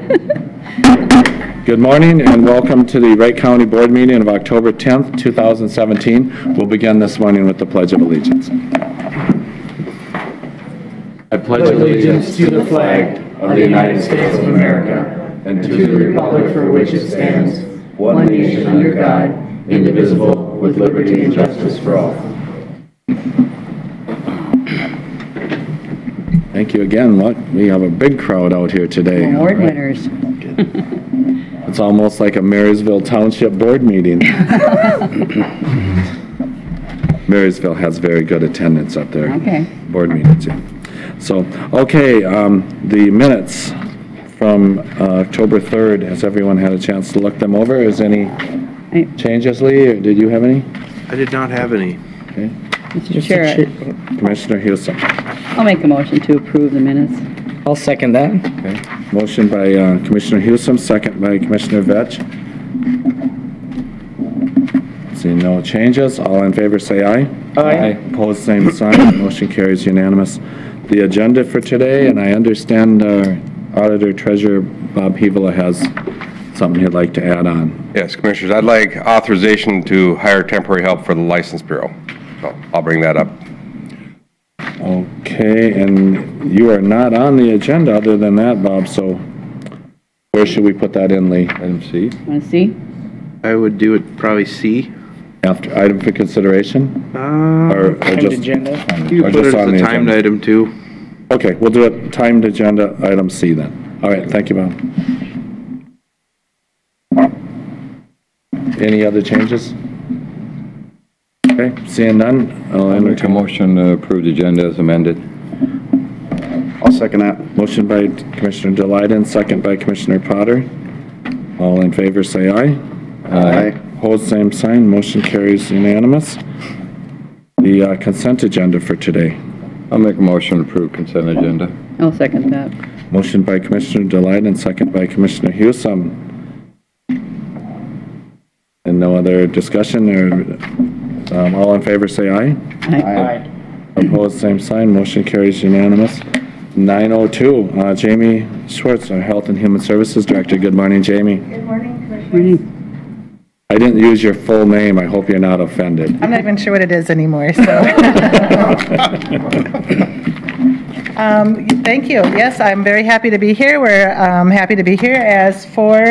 Good morning and welcome to the Wright County Board meeting of October 10th, 2017. We'll begin this morning with the Pledge of Allegiance. I pledge allegiance to the flag of the United States of America and to the republic for which it stands, one nation under God, indivisible, with liberty and justice for all. Thank you again. Look, we have a big crowd out here today. Award winners. It's almost like a Marysville Township Board meeting. Marysville has very good attendance up there. Okay. Board meetings, yeah. So, okay, the minutes from October 3rd, has everyone had a chance to look them over? Is any changes, Lee, or did you have any? I did not have any. Okay. Mr. Chair, Commissioner Hewson. I'll make a motion to approve the minutes. I'll second that. Okay. Motion by Commissioner Hewson, second by Commissioner Vetch. Seeing no changes, all in favor say aye. Aye. Opposed, same sign. Motion carries unanimous. The agenda for today, and I understand Auditor Treasurer Bob Hevola has something he'd like to add on. Yes, Commissioners, I'd like authorization to hire temporary help for the License Bureau. So I'll bring that up. Okay, and you are not on the agenda other than that, Bob, so where should we put that in, Lee? Item C? Want to see? I would do it probably C. After item for consideration? Or just agenda. You or put just it on as the a timed agenda? item too. Okay, we'll do it timed agenda, item C then. All right, thank you, Bob. Any other changes? Okay, seeing none, I'll Make a entertain. motion to approve the agenda as amended. I'll second that. Motion by Commissioner Delighten, second by Commissioner Potter. All in favor say aye. Aye. Opposed, same sign. Motion carries unanimous. The consent agenda for today. I'll make a motion to approve consent agenda. I'll second that. Motion by Commissioner Delighten, second by Commissioner Hewson. And no other discussion or all in favor say aye. Aye. Opposed, same sign. Motion carries unanimous. 9:02, Jamie Schwartz, our Health and Human Services Director. Good morning, Jamie. Good morning, Commissioner. Morning. I didn't use your full name. I hope you're not offended. I'm not even sure what it is anymore, so. Thank you. Yes, I'm very happy to be here. We're happy to be here as four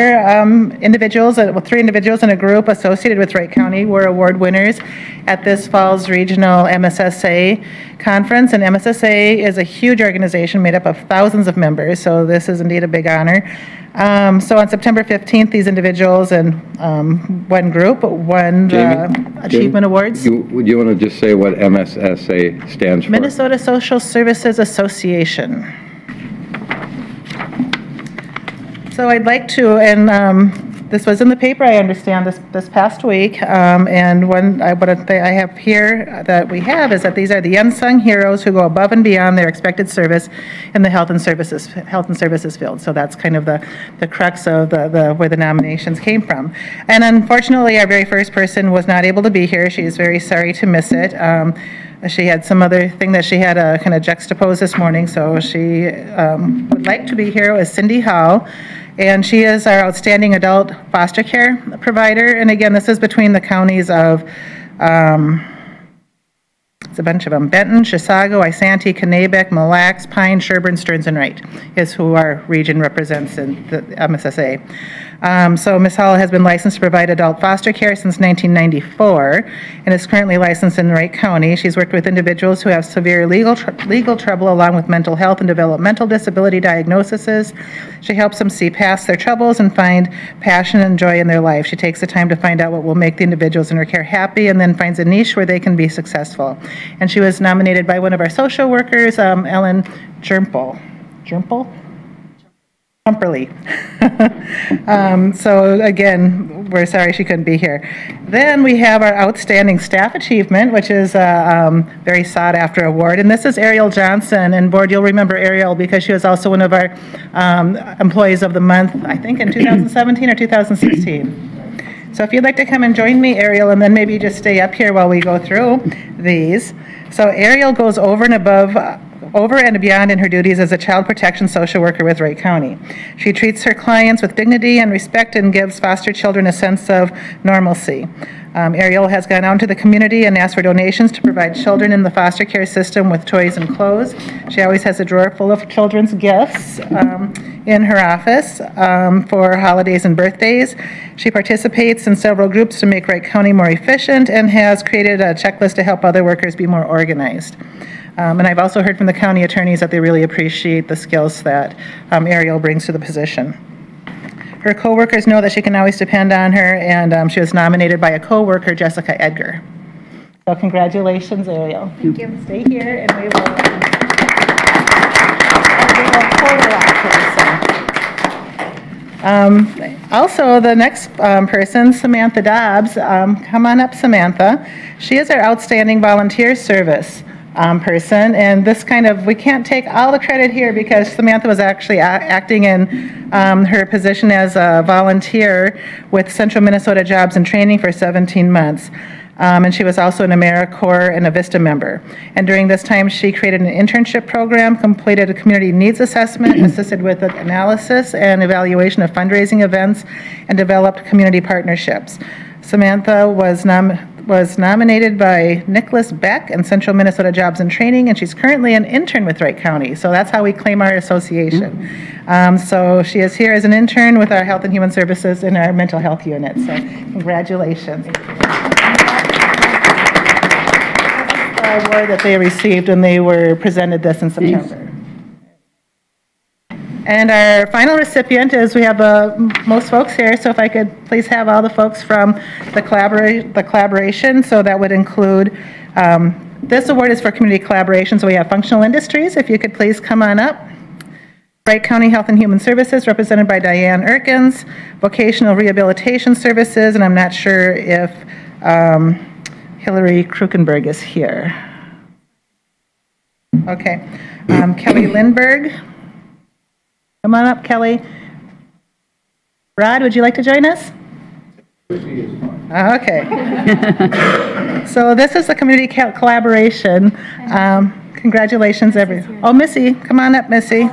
individuals, three individuals in a group associated with Wright County were award winners at this fall's regional MSSA conference. And MSSA is a huge organization made up of thousands of members, so this is indeed a big honor. So on September 15th, these individuals and one group won the Achievement Awards. Would you want to just say what MSSA stands for? Minnesota Social Services Association. So I'd like to, and this was in the paper, I understand, this past week, and what I have here that we have is that these are the unsung heroes who go above and beyond their expected service in the health and services field. So that's kind of the crux of where the nominations came from. And unfortunately, our very first person was not able to be here. She's very sorry to miss it. She had some other thing that she had to kind of juxtapose this morning, so she would like to be here. It was Cindy Howell. And she is our outstanding adult foster care provider. And again, this is between the counties of, it's a bunch of them, Benton, Chisago, Isanti, Kanabec, Mille Lacs, Pine, Sherburne, Stearns, and Wright is who our region represents in the MSSA. So Ms. Howell has been licensed to provide adult foster care since 1994 and is currently licensed in Wright County. She's worked with individuals who have severe legal trouble along with mental health and developmental disability diagnoses. She helps them see past their troubles and find passion and joy in their life. She takes the time to find out what will make the individuals in her care happy and then finds a niche where they can be successful. And she was nominated by one of our social workers, Ellen Humperly. So again, we're sorry she couldn't be here. Then we have our Outstanding Staff Achievement, which is a very sought after award. And this is Ariel Johnson. And board, you'll remember Ariel because she was also one of our Employees of the Month, I think in 2017 or 2016. So if you'd like to come and join me, Ariel, and then maybe just stay up here while we go through these. So Ariel goes over and above over and beyond in her duties as a child protection social worker with Wright County. She treats her clients with dignity and respect and gives foster children a sense of normalcy. Ariel has gone out into the community and asked for donations to provide children in the foster care system with toys and clothes. She always has a drawer full of children's gifts in her office for holidays and birthdays. She participates in several groups to make Wright County more efficient and has created a checklist to help other workers be more organized. And I've also heard from the county attorneys that they really appreciate the skills that Ariel brings to the position. Her coworkers know that she can always depend on her, and she was nominated by a coworker, Jessica Edgar. So congratulations, Ariel. Thank you. Stay here, and we will photo actually. Also, the next person, Samantha Dobbs. Come on up, Samantha. She is our outstanding volunteer service person, and this we can't take all the credit here because Samantha was actually acting in her position as a volunteer with Central Minnesota Jobs and Training for 17 months. And she was also an AmeriCorps and a VISTA member. And during this time, she created an internship program, completed a community needs assessment, assisted with analysis and evaluation of fundraising events, and developed community partnerships. Samantha was nominated by Nicholas Beck and Central Minnesota Jobs and Training, and she's currently an intern with Wright County. So that's how we claim our association. So she is here as an intern with our Health and Human Services in our mental health unit. So congratulations. The award that they received when they were presented this in September. And our final recipient is, we have most folks here, so if I could please have all the folks from the collaboration. So that would include, this award is for community collaboration, so we have Functional Industries. If you could please come on up. Wright County Health and Human Services, represented by Diane Erkins. Vocational Rehabilitation Services, and I'm not sure if Hillary Krukenberg is here. Okay. Kelly Lindberg. Come on up, Kelly. Rod, would you like to join us? Okay. So this is the community collaboration. Congratulations, everyone. Oh, Missy, come on up, Missy.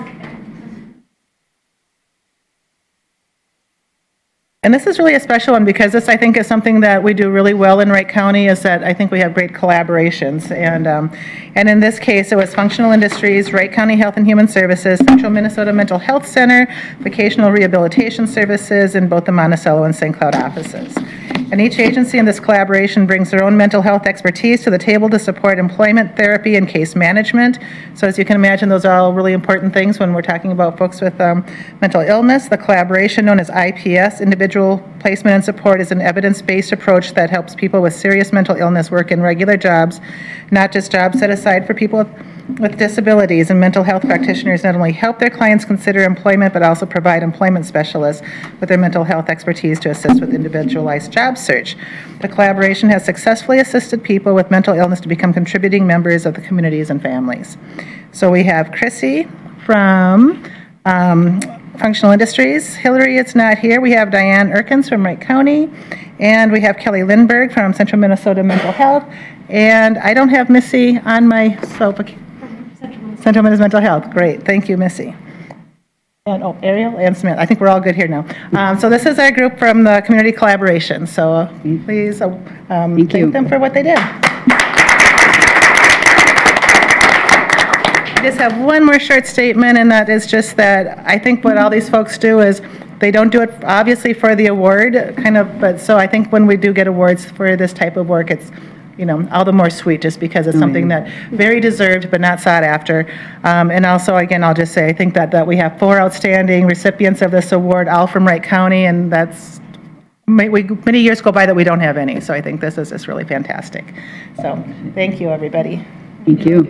And this is really a special one because this, I think, is something that we do really well in Wright County, is that I think we have great collaborations. And in this case, it was Functional Industries, Wright County Health and Human Services, Central Minnesota Mental Health Center, Vocational Rehabilitation Services, and both the Monticello and St. Cloud offices. And each agency in this collaboration brings their own mental health expertise to the table to support employment, therapy, and case management. So as you can imagine, those are all really important things when we're talking about folks with mental illness. The collaboration, known as IPS, Individual Placement and Support, is an evidence-based approach that helps people with serious mental illness work in regular jobs, not just jobs set aside for people with disabilities. And mental health practitioners not only help their clients consider employment, but also provide employment specialists with their mental health expertise to assist with individualized job search. The collaboration has successfully assisted people with mental illness to become contributing members of the communities and families. So we have Chrissy from Functional Industries. Hillary is not here. We have Diane Erkins from Wright County, and we have Kelly Lindberg from Central Minnesota Mental Health, and I don't have Missy on my Central Minnesota Mental Health. Great, thank you, Missy. And Ariel and Smith. I think we're all good here now. So this is our group from the community collaboration. So please thank them for what they did. I just have one more short statement, and that is just that I think what all these folks do is they don't do it obviously for the award, but so I think when we do get awards for this type of work, it's all the more sweet just because it's something that very deserved but not sought after. And also, again, I'll just say I think that we have 4 outstanding recipients of this award, all from Wright County, and that's many years go by that we don't have any. So I think this is just really fantastic. So thank you, everybody. Thank you.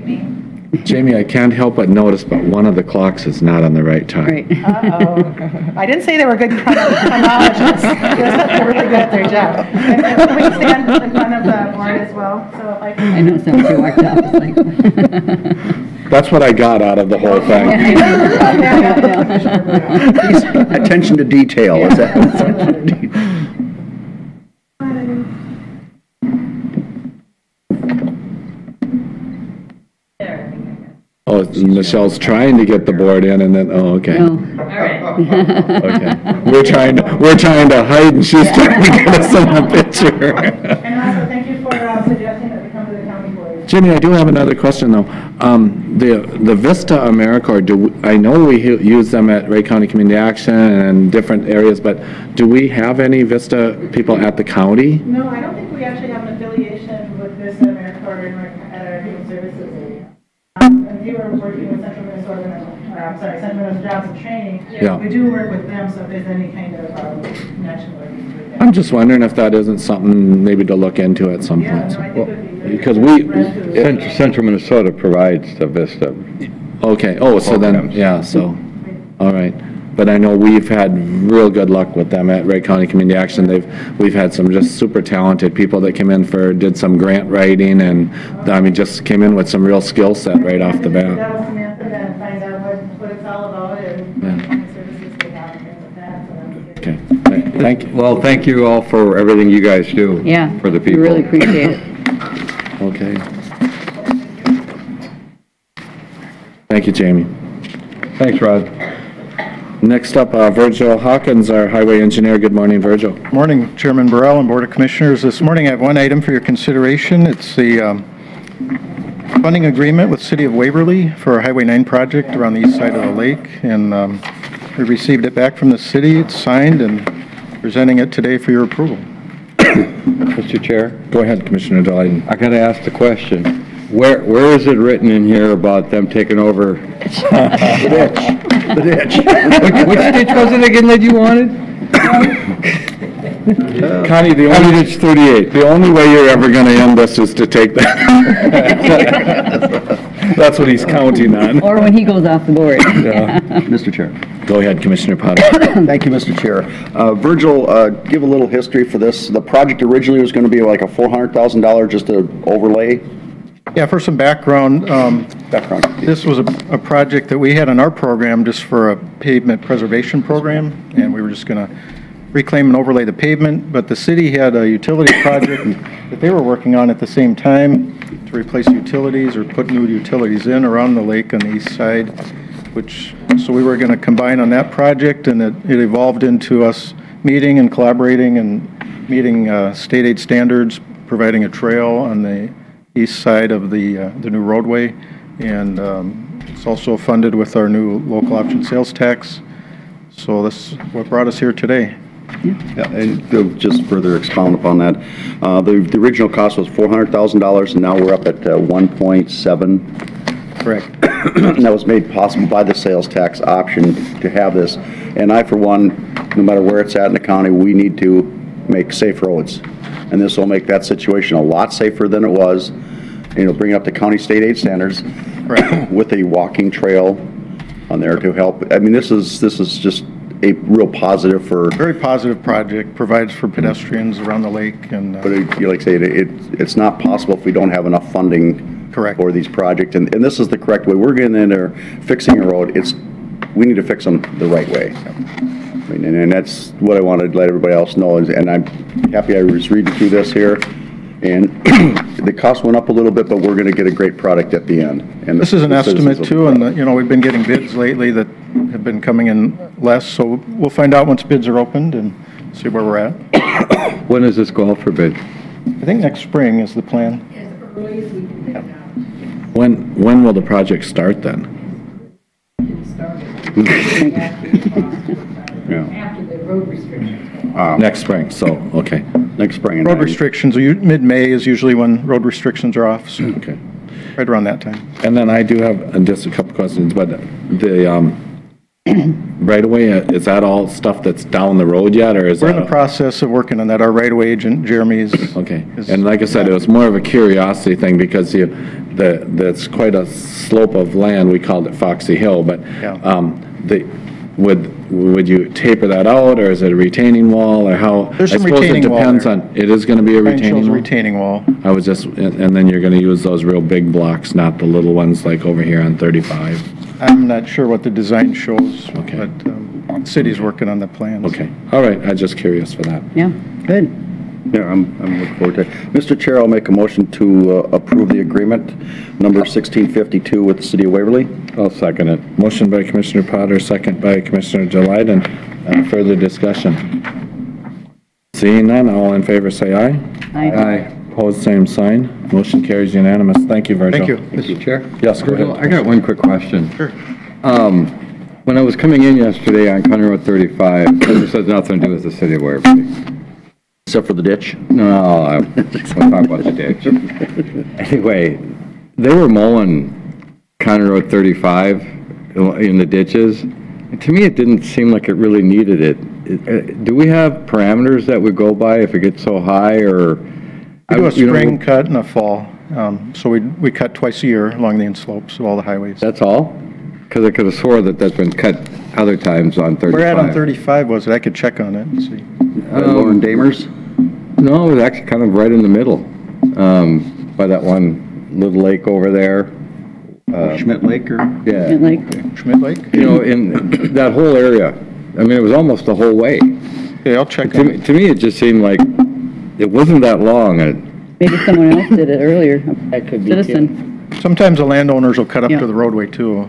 Jamie, I can't help but notice, but one of the clocks is not on the right time. Right. Uh-oh. I didn't say they were good chronologists. They're really good at their job. And can we stand in front of the board as well? So if I know, so you walked out. It's like... That's what I got out of the whole thing. Attention to detail. Is that? Oh, it's Michelle's trying to get the board in and then, oh, okay. No. Okay. We're trying to hide and she's trying to get us in the picture. And also, thank you for suggesting that we come to the county board. Jimmy, I do have another question though. The Vista AmeriCorps, I know we use them at Wright County Community Action and different areas, but do we have any Vista people at the county? No, I don't think we actually have an affiliation with this AmeriCorps at our human services area. If you were working with Central Minnesota, Central Minnesota Jobs and Training, Yeah. we do work with them, so if there's any kind of connection with them. I'm just wondering if that isn't something maybe to look into at some Yeah, point. no, I think it would be very Because good. Central Minnesota provides the Vista. Okay, oh, so then, Programs. yeah, so, all right. But I know we've had real good luck with them at Wright County Community Action. We've had some just super talented people that came in did some grant writing and, I mean, just came in with some real skill set right off the bat. That was Samantha, and find out what it's all about and what kind of services they have and things like that, so that's good. Okay, thank you. Well, thank you all for everything you guys do. Yeah. For the We people. really appreciate it. Okay. Thank you, Jamie. Thanks, Rod. Next up, Virgil Hawkins, our highway engineer. Good morning, Virgil. Morning, Chairman Burrell and Board of Commissioners. This morning I have one item for your consideration. It's the funding agreement with City of Waverly for our Highway 9 project around the east side of the lake. And we received it back from the city. It's signed and presenting it today for your approval. Mr. Chair, Go ahead, Commissioner Delighten. I gotta ask the question. Where is it written in here about them taking over? The ditch. Which ditch was it again that you wanted? Connie, County Ditch 38. the only way you're ever going to end this is to take that. That's what he's counting on. Or when he goes off the board. Mr. Chair. Go ahead, Commissioner Potter. Thank you, Mr. Chair. Virgil, give a little history for this. The project originally was going to be like a $400,000 just to overlay Yeah, for some background, background. this was a project that we had in our program just for a pavement preservation program, and we were just going to reclaim and overlay the pavement, but the city had a utility project that they were working on at the same time to replace utilities or put new utilities in around the lake on the east side, so we were going to combine on that project, and it evolved into us meeting and collaborating and meeting state aid standards, providing a trail on the east side of the new roadway, and it's also funded with our new local option sales tax. So that's what brought us here today. Yeah, and to just further expound upon that, the original cost was $400,000, and now we're up at 1.7. Correct. And that was made possible by the sales tax option to have this. And I, for one, no matter where it's at in the county, we need to make safe roads. And this will make that situation a lot safer than it was. Bring up the county state aid standards with a walking trail on there to help. I mean, this is just a real positive for. Very positive project, provides for pedestrians around the lake and. But like I say, it's not possible if we don't have enough funding. Correct. For these projects, and this is the correct way. We're getting in there, fixing a road. We need to fix them the right way. I mean, and that's what I wanted to let everybody else know. And I'm happy I was reading through this here, and the cost went up a little bit, but we're going to get a great product at the end. And This is an estimate too, and we've been getting bids lately that have been coming in less, so we'll find out once bids are opened and see where we're at. When does this go out for bid? I think next spring is the plan. When will the project start then? Yeah. After the road restrictions. Next spring, so, okay, Next spring. Road restrictions, mid-May is usually when road restrictions are off, so okay. right around that time. And then I do have just a couple questions, but the right away, is that all stuff that's down the road yet, or is that? We're in the process of working on that. Our right-of-way agent, Jeremy, is. Okay, and like I said, it was more of a curiosity thing because that's quite a slope of land. We called it Foxy Hill, but Yeah. would you taper that out, or is it a retaining wall, or how? There's some I suppose retaining it wall depends there. on. It is going to be a Mine retaining shows a wall. retaining wall. I was just, and then you're going to use those real big blocks, not the little ones like over here on 35. I'm not sure what the design shows, Okay. but the city's working on the plans. Okay, all right. I'm just curious for that. Yeah, good. Yeah, I'm looking forward to it. Mr. Chair, I'll make a motion to approve the agreement number 1652 with the City of Waverly. I'll second it. Motion by Commissioner Potter, second by Commissioner Delight. Further discussion? Seeing none, all in favor say aye. Aye. Opposed, same sign. Motion carries unanimous. Thank you, Virgil. Thank you. Mr. Chair? Yes, go ahead. I got one quick question. Sure. When I was coming in yesterday on County Road 35, this has nothing to do with the city of Waverly. Except for the ditch? No, I'll talk about the ditch. Anyway, they were mowing County Road 35 in the ditches. And to me, it didn't seem like it really needed it. Do we have parameters that we go by if it gets so high, or? We do a spring cut and a fall. So we cut twice a year along the inslopes of all the highways. That's all? Because I could have swore that that's been cut other times on 35. Where at on 35 was it? I could check on it and see. Lauren Damers? No, it was actually kind of right in the middle, by that one little lake over there. Schmidt Lake or? Yeah. Like, Schmidt Lake? You know, in that whole area. I mean, it was almost the whole way. Okay, I'll check on it. To me, it just seemed like it wasn't that long. maybe someone else did it earlier. That could be Citizen. Sometimes the landowners will cut up Yeah. to the roadway too.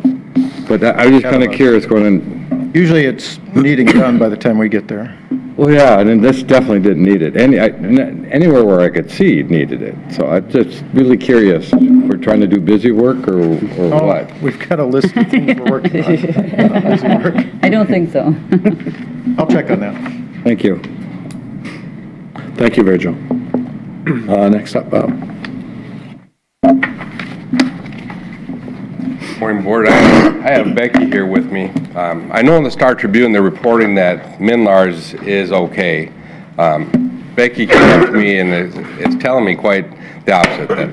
But I was just kind of curious going in. Usually it's needing done by the time we get there. Well, yeah, and this definitely didn't need it. Anywhere where I could see it needed it. So I'm just really curious. We're trying to do busy work or what? We've got a list of things we're working on. Busy work. I don't think so. I'll check on that. Thank you. Thank you, Virgil. Next up, Bob. Morning, Board. I have Becky here with me. I know in the Star Tribune they're reporting that Minlar's is okay. Becky came up to me and is telling me quite the opposite, that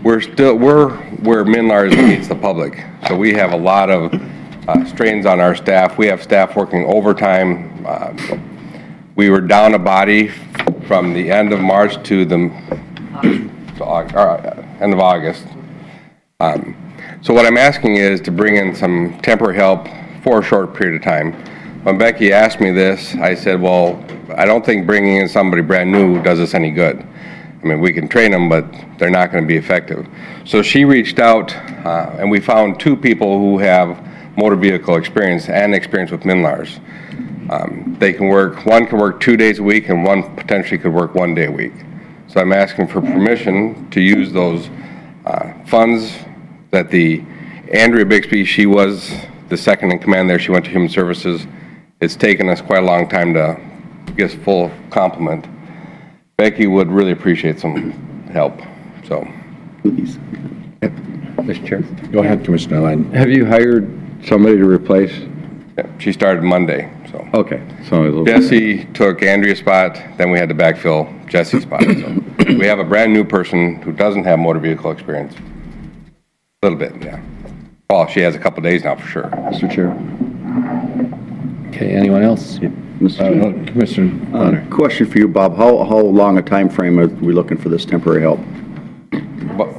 we're where Minlar's meets the public. So we have a lot of strains on our staff. We have staff working overtime. We were down a body from the end of March to the end of August. So what I'm asking is to bring in some temporary help for a short period of time. When Becky asked me this, I said, well, I don't think bringing in somebody brand new does us any good. I mean, we can train them, but they're not going to be effective. So she reached out, and we found two people who have motor vehicle experience and experience with Minlar's. They can work, one can work 2 days a week, and one potentially could work 1 day a week. So I'm asking for permission to use those funds that the Andrea Bixby, she was the second in command there. She went to Human Services. It's taken us quite a long time to get a full complement. Becky would really appreciate some help, so. Please. Mr. Chair. Go ahead, Commissioner Lyden. Have you hired somebody to replace? Yeah, she started Monday, so. Okay. So a little Jesse took Andrea's spot, then we had to backfill Jesse's spot. So we have a brand new person who doesn't have motor vehicle experience. A little bit, yeah. Well, she has a couple days now for sure. Mr. Chair. Okay, anyone else? Mr. Chair. Commissioner Potter. Question for you, Bob. How long a time frame are we looking for this temporary help? But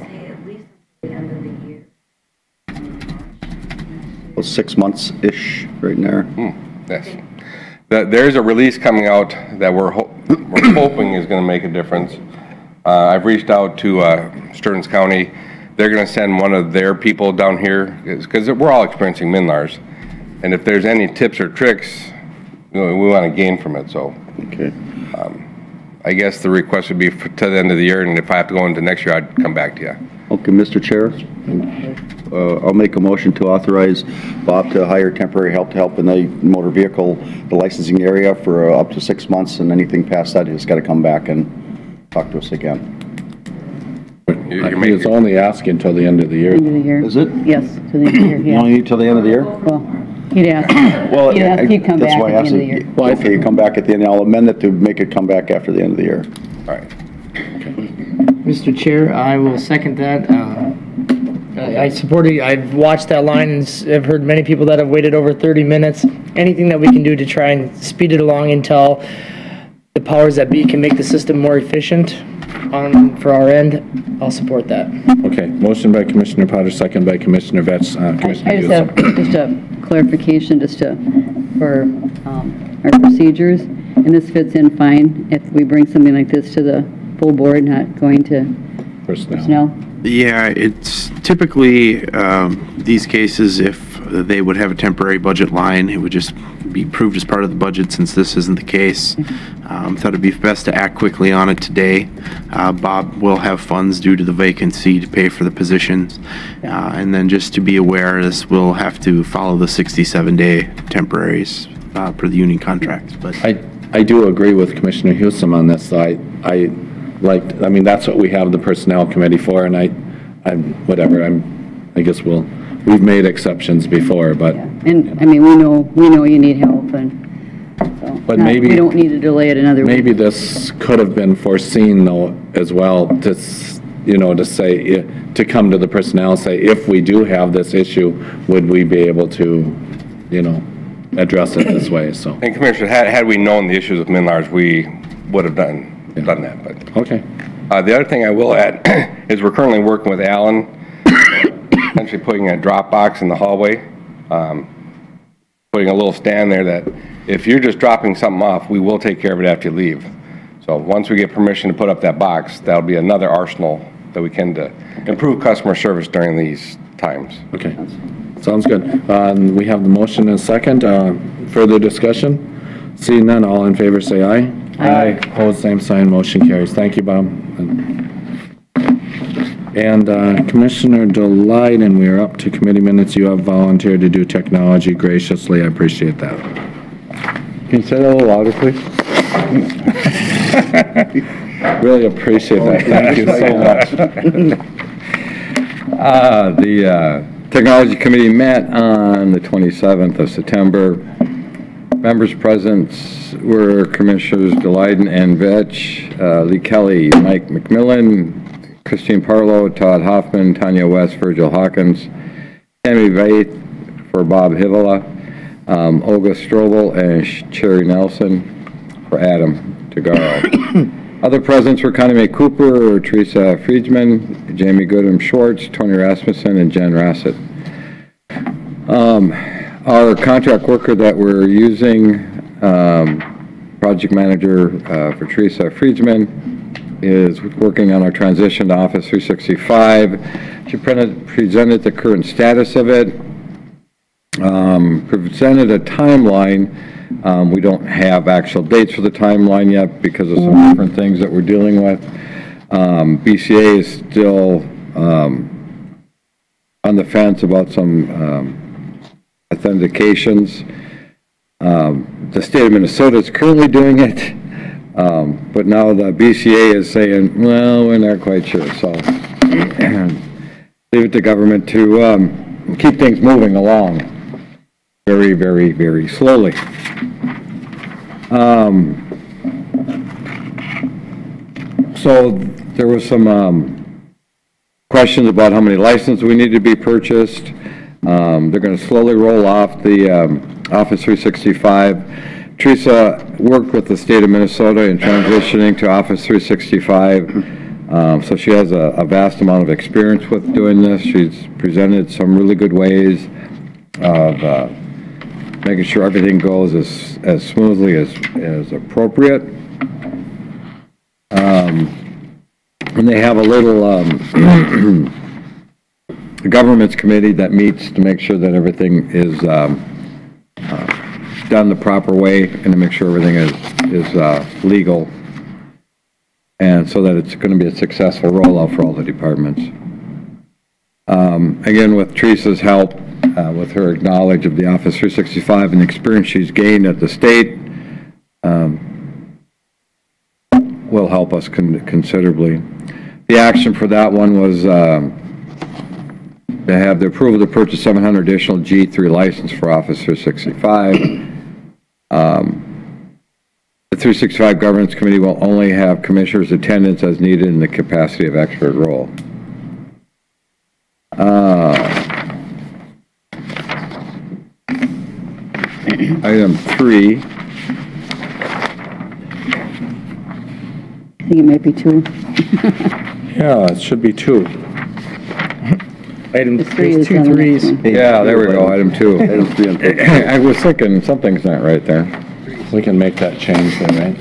Well, 6 months-ish, right in there. yes. There's a release coming out that we're hoping is going to make a difference. I've reached out to Stearns County. They're going to send one of their people down here because we're all experiencing Minlar's. And if there's any tips or tricks, we want to gain from it. So Okay. I guess the request would be to the end of the year, and if I have to go into next year, I'd come back to you. Okay, Mr. Chair. I'll make a motion to authorize Bob to hire temporary help to help in the motor vehicle, the licensing area for up to 6 months, and anything past that, he's got to come back and talk to us again. It's only asking until the end of the year. End of the year. Is it? Yes, to the end of the year, You yeah. only need till the end of the year? Well, he'd ask, Well, he'd ask you come that's back why I at the asked end of the year. it. Okay, come back at the end. I'll amend it to make it come back after the end of the year. All right. Mr. Chair, I will second that. I support it. I've watched that line and I've heard many people that have waited over 30 minutes. Anything that we can do to try and speed it along until the powers that be can make the system more efficient for our end, I'll support that. Okay, motion by Commissioner Potter, second by Commissioner Betts. Commissioner I just Buser. have just a clarification for our procedures, and this fits in fine if we bring something like this to the full board, not going to Personnel. personnel. Yeah, it's typically, these cases, if they would have a temporary budget line, it would just be approved as part of the budget. Since this isn't the case, thought it'd be best to act quickly on it today. Bob will have funds due to the vacancy to pay for the positions. And then just to be aware, this will have to follow the 67-day temporaries per the union contract. But I do agree with Commissioner Hewson on this. I mean, that's what we have the Personnel Committee for, and I guess we've made exceptions before, but. And, I mean, we know you need help, and so. But maybe. We don't need to delay it another week. Maybe this could have been foreseen though, as well, to say, to come to the personnel, say, if we do have this issue, would we be able to, address it this way, so. And Commissioner, had we known the issues with Minlars, we would have done that, but. Okay. The other thing I will add is we're currently working with Alan, essentially putting a drop box in the hallway, putting a little stand there that if you're just dropping something off, we will take care of it after you leave. So once we get permission to put up that box, that'll be another arsenal that we can to improve customer service during these times. Okay. Sounds good. We have the motion and second. Further discussion? Seeing none, all in favor say aye. Aye. Opposed, same sign, motion carries. Thank you, Bob. And Commissioner Delight, we are up to committee minutes. You have volunteered to do technology graciously. I appreciate that. Can you say that a little louder, please? Really appreciate that. Thank you so much. The Technology Committee met on the 27th of September. Members present were Commissioners Delight and Vetch, Lee Kelly, Mike McMillan, Christine Parlow, Todd Hoffman, Tanya West, Virgil Hawkins, Tammy Veit for Bob Hivela, Olga Strobel, and Cherry Nelson for Adam Tagaro. Other presents were Connie Mae Cooper, Teresa Friedman, Jamie Goodham Schwartz, Tony Rasmussen, and Jen Rassett. Our contract worker that we're using, project manager for Teresa Friedman, is working on our transition to Office 365. She presented the current status of it, presented a timeline. We don't have actual dates for the timeline yet because of some different things that we're dealing with. BCA is still on the fence about some authentications. The state of Minnesota is currently doing it, but now the BCA is saying, well, we're not quite sure. So leave it to government to keep things moving along very, very, very slowly. So there was some questions about how many licenses we need to be purchased. They're going to slowly roll off the Office 365. Teresa worked with the state of Minnesota in transitioning to Office 365, so she has a vast amount of experience with doing this. She's presented some really good ways of making sure everything goes as smoothly as appropriate. And they have a little governments committee that meets to make sure that everything is done the proper way and to make sure everything is legal, and so that it's going to be a successful rollout for all the departments. Again, with Teresa's help, with her knowledge of the Office 365 and the experience she's gained at the state, will help us considerably. The action for that one was to have the approval to purchase 700 additional G3 license for Office 365. The 365 Governance Committee will only have commissioners' attendance as needed in the capacity of expert role. Item 3. I think it might be 2. Yeah, it should be 2. Item 3 is on the next one. Yeah, there we go, item 2. I was thinking something's not right there. We can make that change then, right?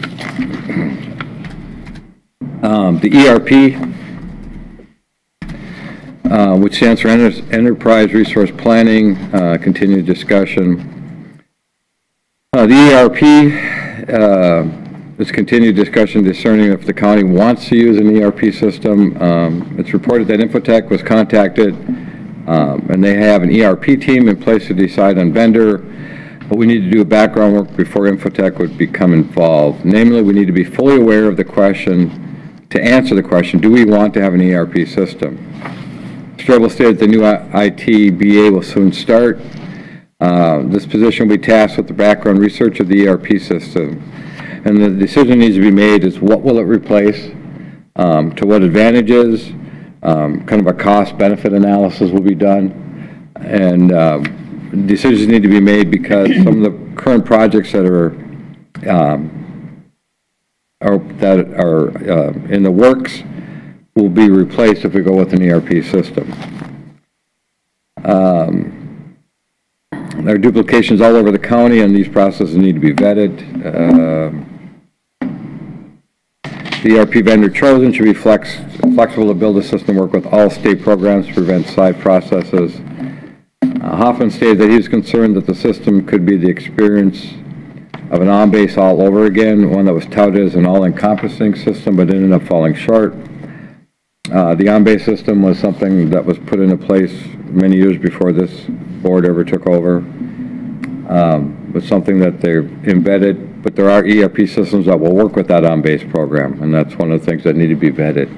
The ERP, which stands for Enterprise Resource Planning, continued discussion. The ERP is continued discussion discerning if the county wants to use an ERP system. It's reported that Infotech was contacted, and they have an ERP team in place to decide on vendor, but we need to do background work before Infotech would become involved. Namely, we need to be fully aware of the question, to answer the question, do we want to have an ERP system? Strobel stated the new IT BA will soon start. This position will be tasked with the background research of the ERP system. And the decision needs to be made is what will it replace, to what advantages, kind of a cost-benefit analysis will be done. And decisions need to be made because some of the current projects that are in the works will be replaced if we go with an ERP system. There are duplications all over the county, and these processes need to be vetted. The ERP vendor chosen should be flexible to build a system, work with all state programs to prevent side processes. Hoffman stated that he was concerned that the system could be the experience of an on-base all over again, one that was touted as an all-encompassing system, but ended up falling short. The on-base system was something that was put into place many years before this board ever took over. It's something that they've embedded, but there are ERP systems that will work with that on-base program, and that's one of the things that need to be vetted.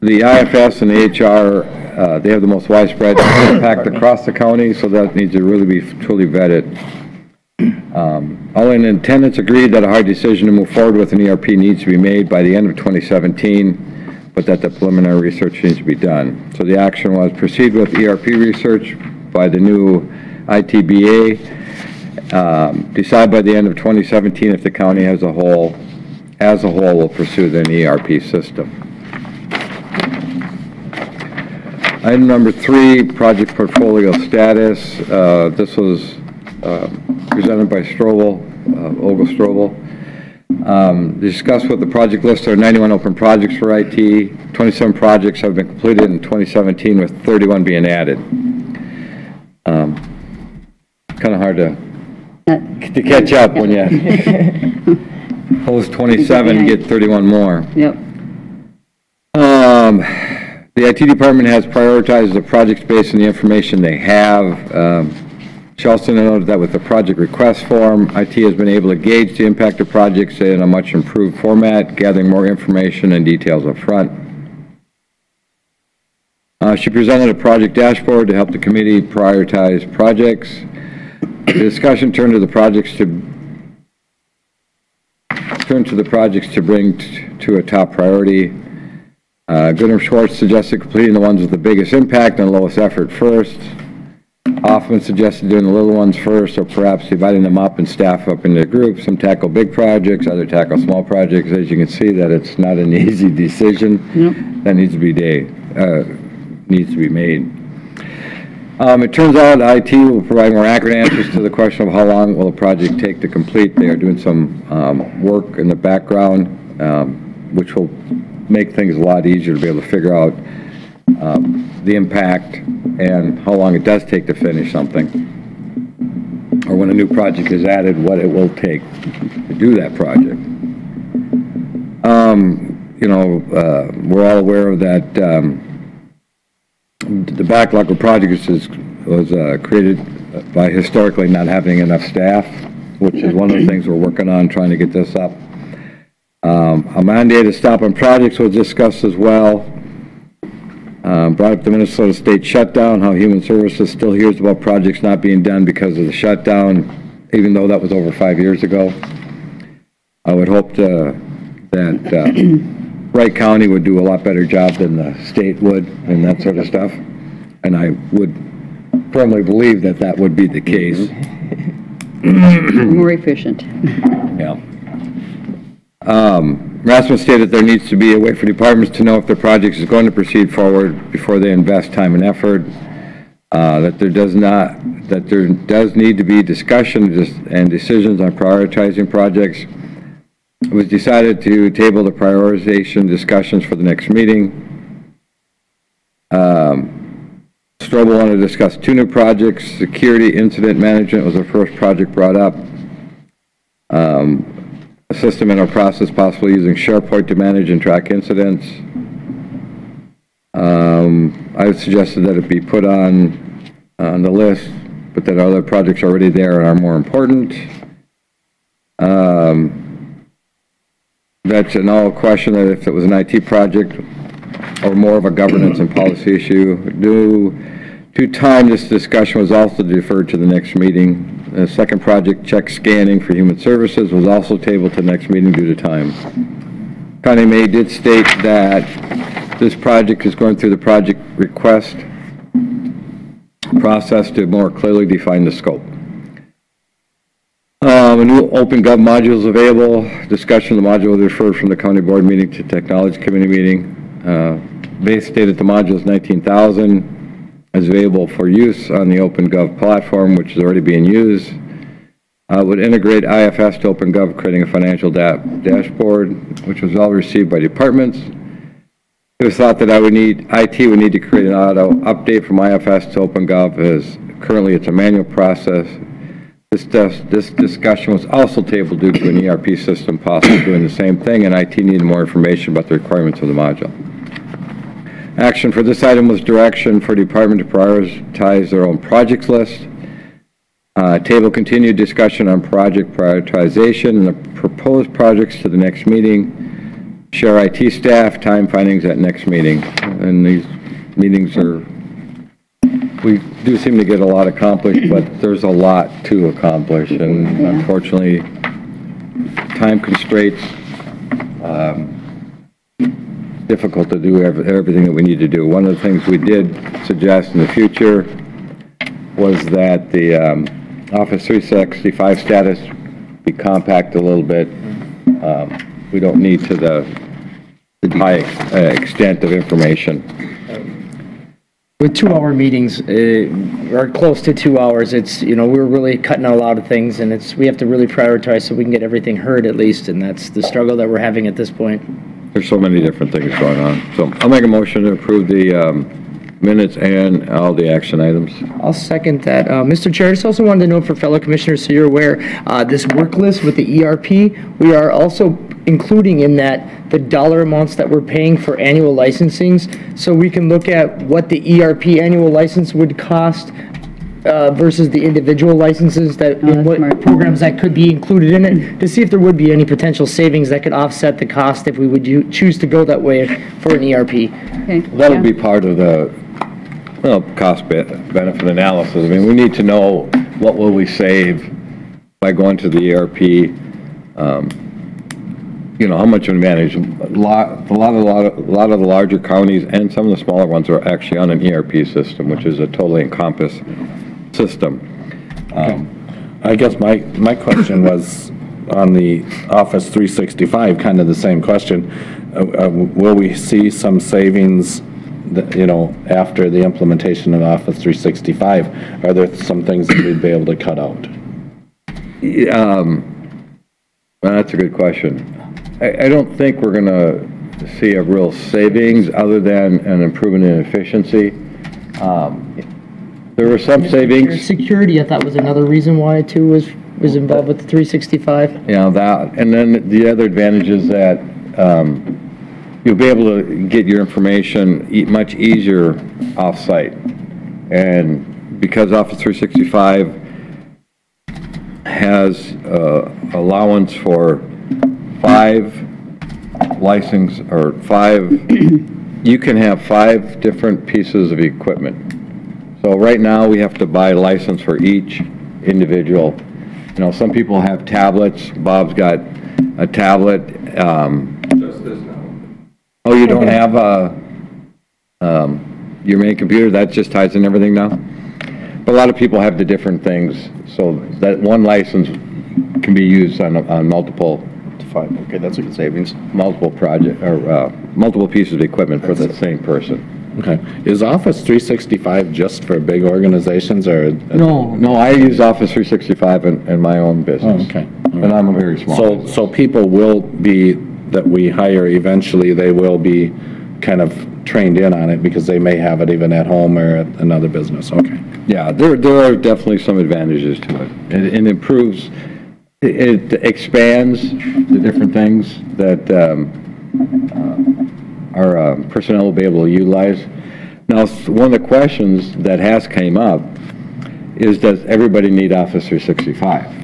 The IFS and the HR, they have the most widespread impact across the county, so that needs to really be truly vetted. All in attendance agreed that a hard decision to move forward with an ERP needs to be made by the end of 2017, but that the preliminary research needs to be done. So the action was proceed with ERP research by the new ITBA, decide by the end of 2017 if the county as a whole will pursue the ERP system. Item number 3, project portfolio status. This was presented by Olga Strobel. Discussed with the project list, there are 91 open projects for IT. 27 projects have been completed in 2017, with 31 being added. Kind of hard to catch up when you post 27 and get 31 more. Yep. The IT department has prioritized the projects based on the information they have. She also noted that with the project request form, IT has been able to gauge the impact of projects in a much improved format, gathering more information and details up front. She presented a project dashboard to help the committee prioritize projects. The discussion turned to the projects to bring to a top priority. Goodham Schwartz suggested completing the ones with the biggest impact and lowest effort first. Hoffman suggested doing the little ones first, or perhaps dividing them up and staff up into groups. Some tackle big projects, others tackle small projects. As you can see, that it's not an easy decision. Yep. That needs to be made. It turns out IT will provide more accurate answers to the question of how long will a project take to complete. They are doing some work in the background, which will make things a lot easier to be able to figure out the impact and how long it does take to finish something. Or when a new project is added, what it will take to do that project. We're all aware of that the backlog of projects was created by historically not having enough staff, which is one of the things we're working on, trying to get this up. A mandate to stop on projects was discussed as well. Brought up the Minnesota state shutdown, how Human Services still hears about projects not being done because of the shutdown, even though that was over 5 years ago. I would hope that Wright County would do a lot better job than the state would and that sort of stuff. And I would firmly believe that that would be the case. More efficient. Yeah. Rasmus stated there needs to be a way for departments to know if their project is going to proceed forward before they invest time and effort. That there does need to be discussion and decisions on prioritizing projects. It was decided to table the prioritization discussions for the next meeting. Strobel wanted to discuss 2 new projects. Security incident management was the first project brought up. A system in our process possibly using SharePoint to manage and track incidents. I suggested that it be put on the list, but that other projects already there are more important. That's an all question that if it was an IT project or more of a governance and policy issue. Due to time, this discussion was also deferred to the next meeting. The second project, check scanning for human services, was also tabled to the next meeting due to time. Connie May did state that this project is going through the project request process to more clearly define the scope. A new OpenGov module is available. Discussion of the module was referred from the county board meeting to technology committee meeting. Base stated the module is $19,000. Is available for use on the OpenGov platform, which is already being used. Would integrate IFS to OpenGov, creating a financial dashboard, which was well received by departments. It was thought that IT would need to create an auto update from IFS to OpenGov, as currently it's a manual process. This discussion was also tabled due to an ERP system possibly doing the same thing, and IT needed more information about the requirements of the module. Action for this item was direction for department to prioritize their own projects list. Table continued discussion on project prioritization and the proposed projects to the next meeting. Share IT staff, time findings at next meeting. And these meetings we do seem to get a lot accomplished, but there's a lot to accomplish. And unfortunately, time constraints, difficult to do everything that we need to do. One of the things we did suggest in the future was that the Office 365 status be compact a little bit. We don't need to the high extent of information. With 2-hour meetings, or close to 2 hours, it's, we're really cutting out a lot of things, and we have to really prioritize so we can get everything heard at least, and that's the struggle that we're having at this point. There's so many different things going on. So I'll make a motion to approve the minutes and all the action items. I'll second that. Mr. Chair, I just also wanted to note for fellow commissioners, so you're aware, this work list with the ERP, we are also including in that the dollar amounts that we're paying for annual licensings, so we can look at what the ERP annual license would cost versus the individual licenses, that what programs that could be included in it, to see if there would be any potential savings that could offset the cost if we would choose to go that way for an ERP. Okay. That'll be part of the cost benefit analysis. I mean, we need to know what will we save by going to the ERP. How much of an advantage. A lot of the larger counties and some of the smaller ones are actually on an ERP system, which is a totally encompassed system. I guess my question was on the Office 365, kind of the same question. Will we see some savings, after the implementation of Office 365? Are there some things that we'd be able to cut out? That's a good question. I don't think we're going to see a real savings other than an improvement in efficiency. There were some savings. Security, I thought, was another reason why it too was involved with the 365. Yeah, that, and then the other advantage is that you'll be able to get your information much easier off-site. And because Office 365 has allowance for 5 license, or 5, you can have 5 different pieces of equipment. So right now we have to buy a license for each individual. Some people have tablets. Bob's got a tablet. Just this now. Oh, you don't have your main computer? That just ties in everything now? But a lot of people have the different things, so that one license can be used on multiple. Fine. Okay, that's a good savings. Multiple project, or multiple pieces of equipment for the same person. Okay. Is Office 365 just for big organizations, or? No, I use Office 365 in my own business. Oh, okay. and I'm a very small So, business. so people will be, that we hire eventually, they will be kind of trained in on it because they may have it even at home or at another business, okay. Yeah, there are definitely some advantages to it. It improves, it expands the different things that our personnel will be able to utilize. Now, one of the questions that has came up is, does everybody need Office 365?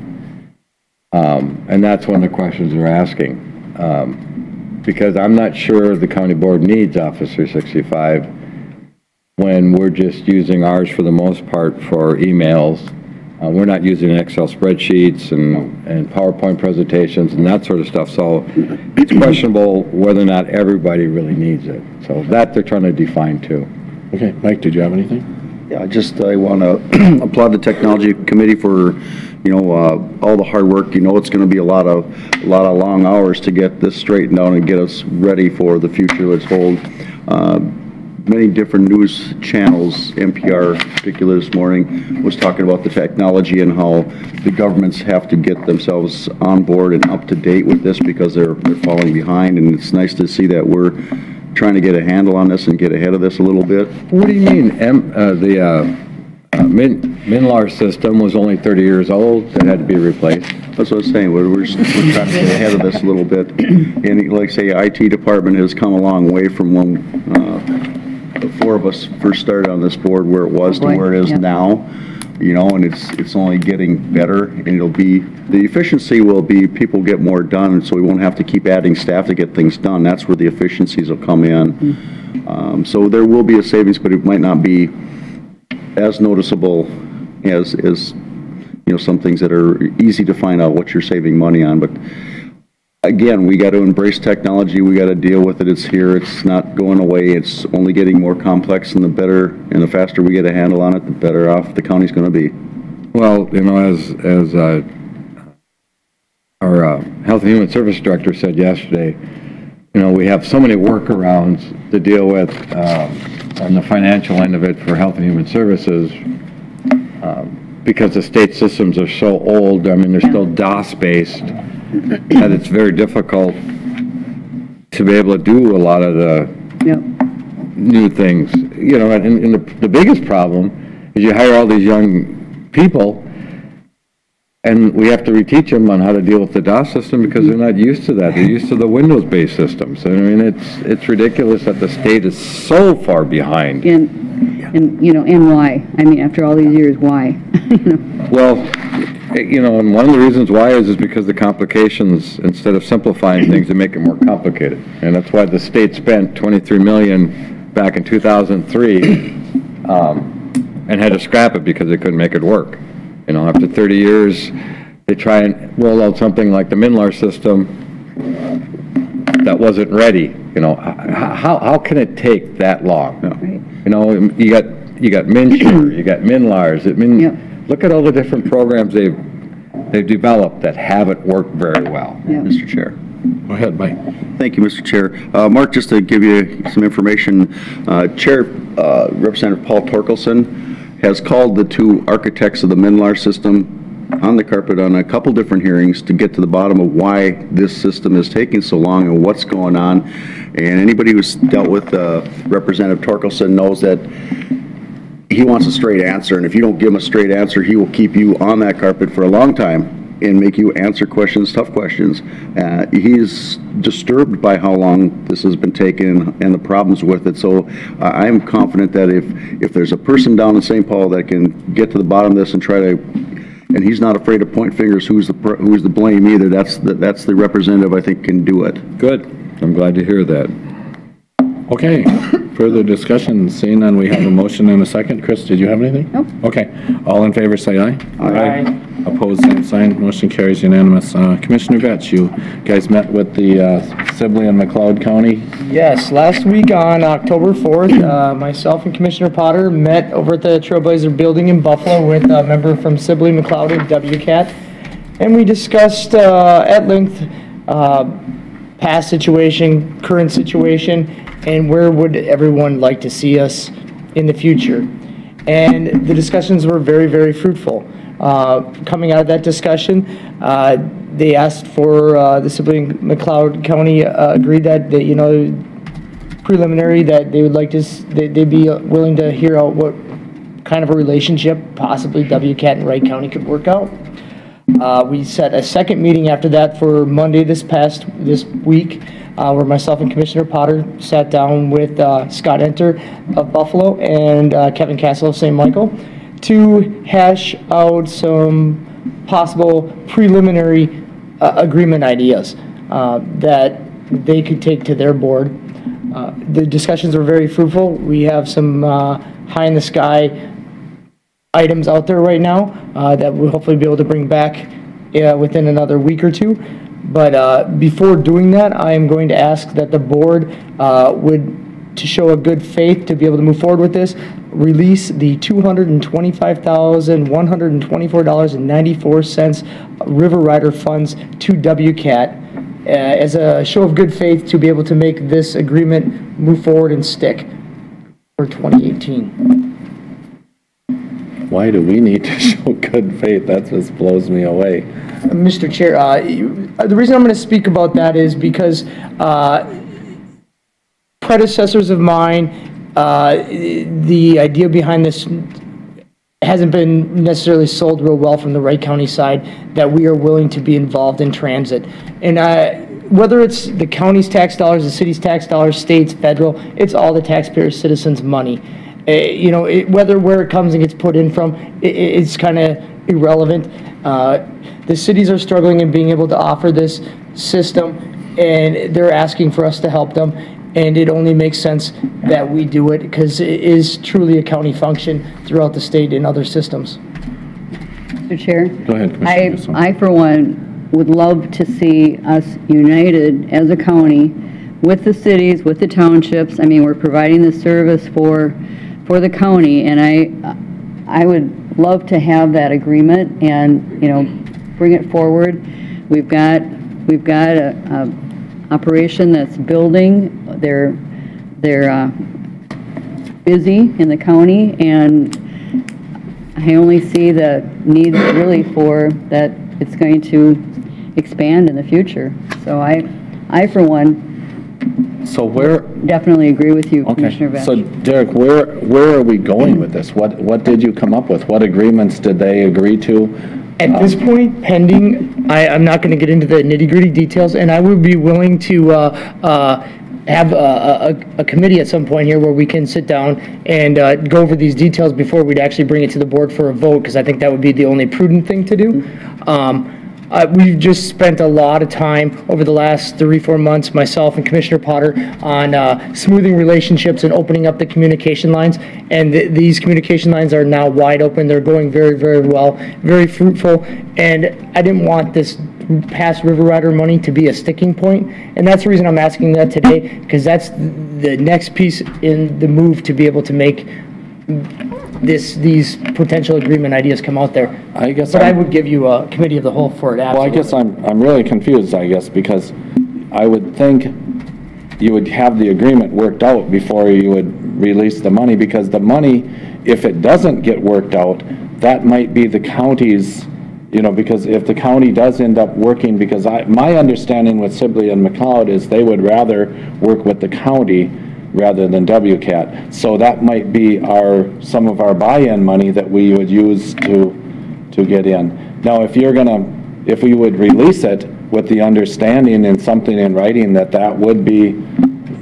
And that's one of the questions they're asking. Because I'm not sure the county board needs Office 365 when we're just using ours for the most part for emails. We're not using Excel spreadsheets and PowerPoint presentations and that sort of stuff. So it's questionable whether or not everybody really needs it. So that they're trying to define too. Okay, Mike, did you have anything? Yeah, I want to applaud the technology committee for, all the hard work. It's going to be a lot of long hours to get this straightened out and get us ready for the future that's hold. Many different news channels, NPR in particular this morning, was talking about the technology and how the governments have to get themselves on board and up to date with this because they're falling behind. And it's nice to see that we're trying to get a handle on this and get ahead of this a little bit. What do you mean? The MNLAR system was only 30 years old. It had to be replaced. That's what I was saying. We're trying to get ahead of this a little bit. And like say, IT department has come a long way from when the four of us first started on this board, where it was to where it is now. And it's only getting better, and the efficiency will be people get more done, so we won't have to keep adding staff to get things done. That's where the efficiencies will come in. So there will be a savings, but it might not be as noticeable as some things that are easy to find out what you're saving money on. But again, we got to embrace technology. We got to deal with it. It's here. It's not going away. It's only getting more complex, and the better and the faster we get a handle on it, the better off the county's going to be. Well, as our Health and Human Service Director said yesterday, we have so many workarounds to deal with on the financial end of it for Health and Human Services because the state systems are so old. I mean, they're still DOS-based, that it's very difficult to be able to do a lot of the new things. And the biggest problem is you hire all these young people, and we have to reteach them on how to deal with the DOS system because they're not used to that. They're used to the Windows-based systems. I mean, it's ridiculous that the state is so far behind. And why? I mean, after all these years, why? Well, and one of the reasons why is because the complications, instead of simplifying things, they make it more complicated. And that's why the state spent $23 million back in 2003 and had to scrap it because they couldn't make it work. After 30 years, they try and roll out something like the MNLAR system that wasn't ready. How can it take that long? Right. You got MNSure, you got MNLARs. Look at all the different programs they've developed that haven't worked very well. Mr. Chair. Go ahead, Mike. Thank you, Mr. Chair. Mark, just to give you some information, Chair Representative Paul Torkelson has called the two architects of the MNLAR system on the carpet on a couple different hearings to get to the bottom of why this system is taking so long and what's going on. And anybody who's dealt with Representative Torkelson knows that he wants a straight answer, and if you don't give him a straight answer, he will keep you on that carpet for a long time and make you answer questions, tough questions. He's disturbed by how long this has been taken and the problems with it. So I am confident that if there's a person down in St. Paul that can get to the bottom of this and try to, and he's not afraid to point fingers who's the blame either, that's the representative I think can do it. Good. I'm glad to hear that. Okay, further discussion, seeing none, we have a motion and a second. Chris, did you have anything? Nope. Okay, all in favor say aye. Aye. Opposed, same sign, motion carries unanimous. Commissioner Vetch, you guys met with the Sibley and McLeod County? Yes, last week on October 4th, myself and Commissioner Potter met over at the Trailblazer Building in Buffalo with a member from Sibley, McLeod, and WCAT, and we discussed at length past situation, current situation, and where would everyone like to see us in the future. And the discussions were very, very fruitful. Coming out of that discussion, they asked for, the Sibley McLeod County agreed that, preliminary, that they would like to, they'd be willing to hear out what kind of a relationship possibly WCAT and Wright County could work out. We set a second meeting after that for Monday this week, where myself and Commissioner Potter sat down with Scott Enter of Buffalo and Kevin Castle of St. Michael to hash out some possible preliminary agreement ideas that they could take to their board. The discussions were very fruitful. We have some high-in-the-sky items out there right now that we'll hopefully be able to bring back within another week or two. But before doing that, I am going to ask that the board to show a good faith to be able to move forward with this, release the $225,124.94 River Rider funds to WCAT as a show of good faith to be able to make this agreement move forward and stick for 2018. Why do we need to show good faith? That just blows me away. Mr. Chair, the reason I'm going to speak about that is because predecessors of mine, the idea behind this hasn't been necessarily sold real well from the Wright County side, that we are willing to be involved in transit. And whether it's the county's tax dollars, the city's tax dollars, states, federal, it's all the taxpayer citizens' money. Whether where it comes and gets put in from, it's kind of irrelevant. The cities are struggling in being able to offer this system, and they're asking for us to help them. And it only makes sense that we do it because it is truly a county function throughout the state and other systems. Mr. Chair? Go ahead, Commissioner. I, for one, would love to see us united as a county with the cities, with the townships. I mean, we're providing the service for the county, and I would love to have that agreement and, bring it forward. We've got a operation that's building. They're busy in the county, and I only see the need really for that it's going to expand in the future. So I for one, so where definitely agree with you, Commissioner Vetch. So Derek, where are we going with this? What did you come up with? What agreements did they agree to? At this point, pending, I'm not going to get into the nitty-gritty details, and I would be willing to have a committee at some point here where we can sit down and go over these details before we'd actually bring it to the board for a vote, because I think that would be the only prudent thing to do. We've just spent a lot of time over the last 3-4 months, myself and Commissioner Potter, on smoothing relationships and opening up the communication lines. And these communication lines are now wide open. They're going very, very well, very fruitful. And I didn't want this past River Rider money to be a sticking point. And that's the reason I'm asking that today, because that's the next piece in the move to be able to make these potential agreement ideas come out there. But I would give you a committee of the whole for it, absolutely. Well, I guess I'm really confused, because I would think you would have the agreement worked out before you would release the money, because the money, if it doesn't get worked out, that might be the county's, because if the county does end up working, because my understanding with Sibley and McLeod is they would rather work with the county rather than WCAT. So that might be some of our buy-in money that we would use to get in. Now, if we would release it with the understanding and something in writing that would be,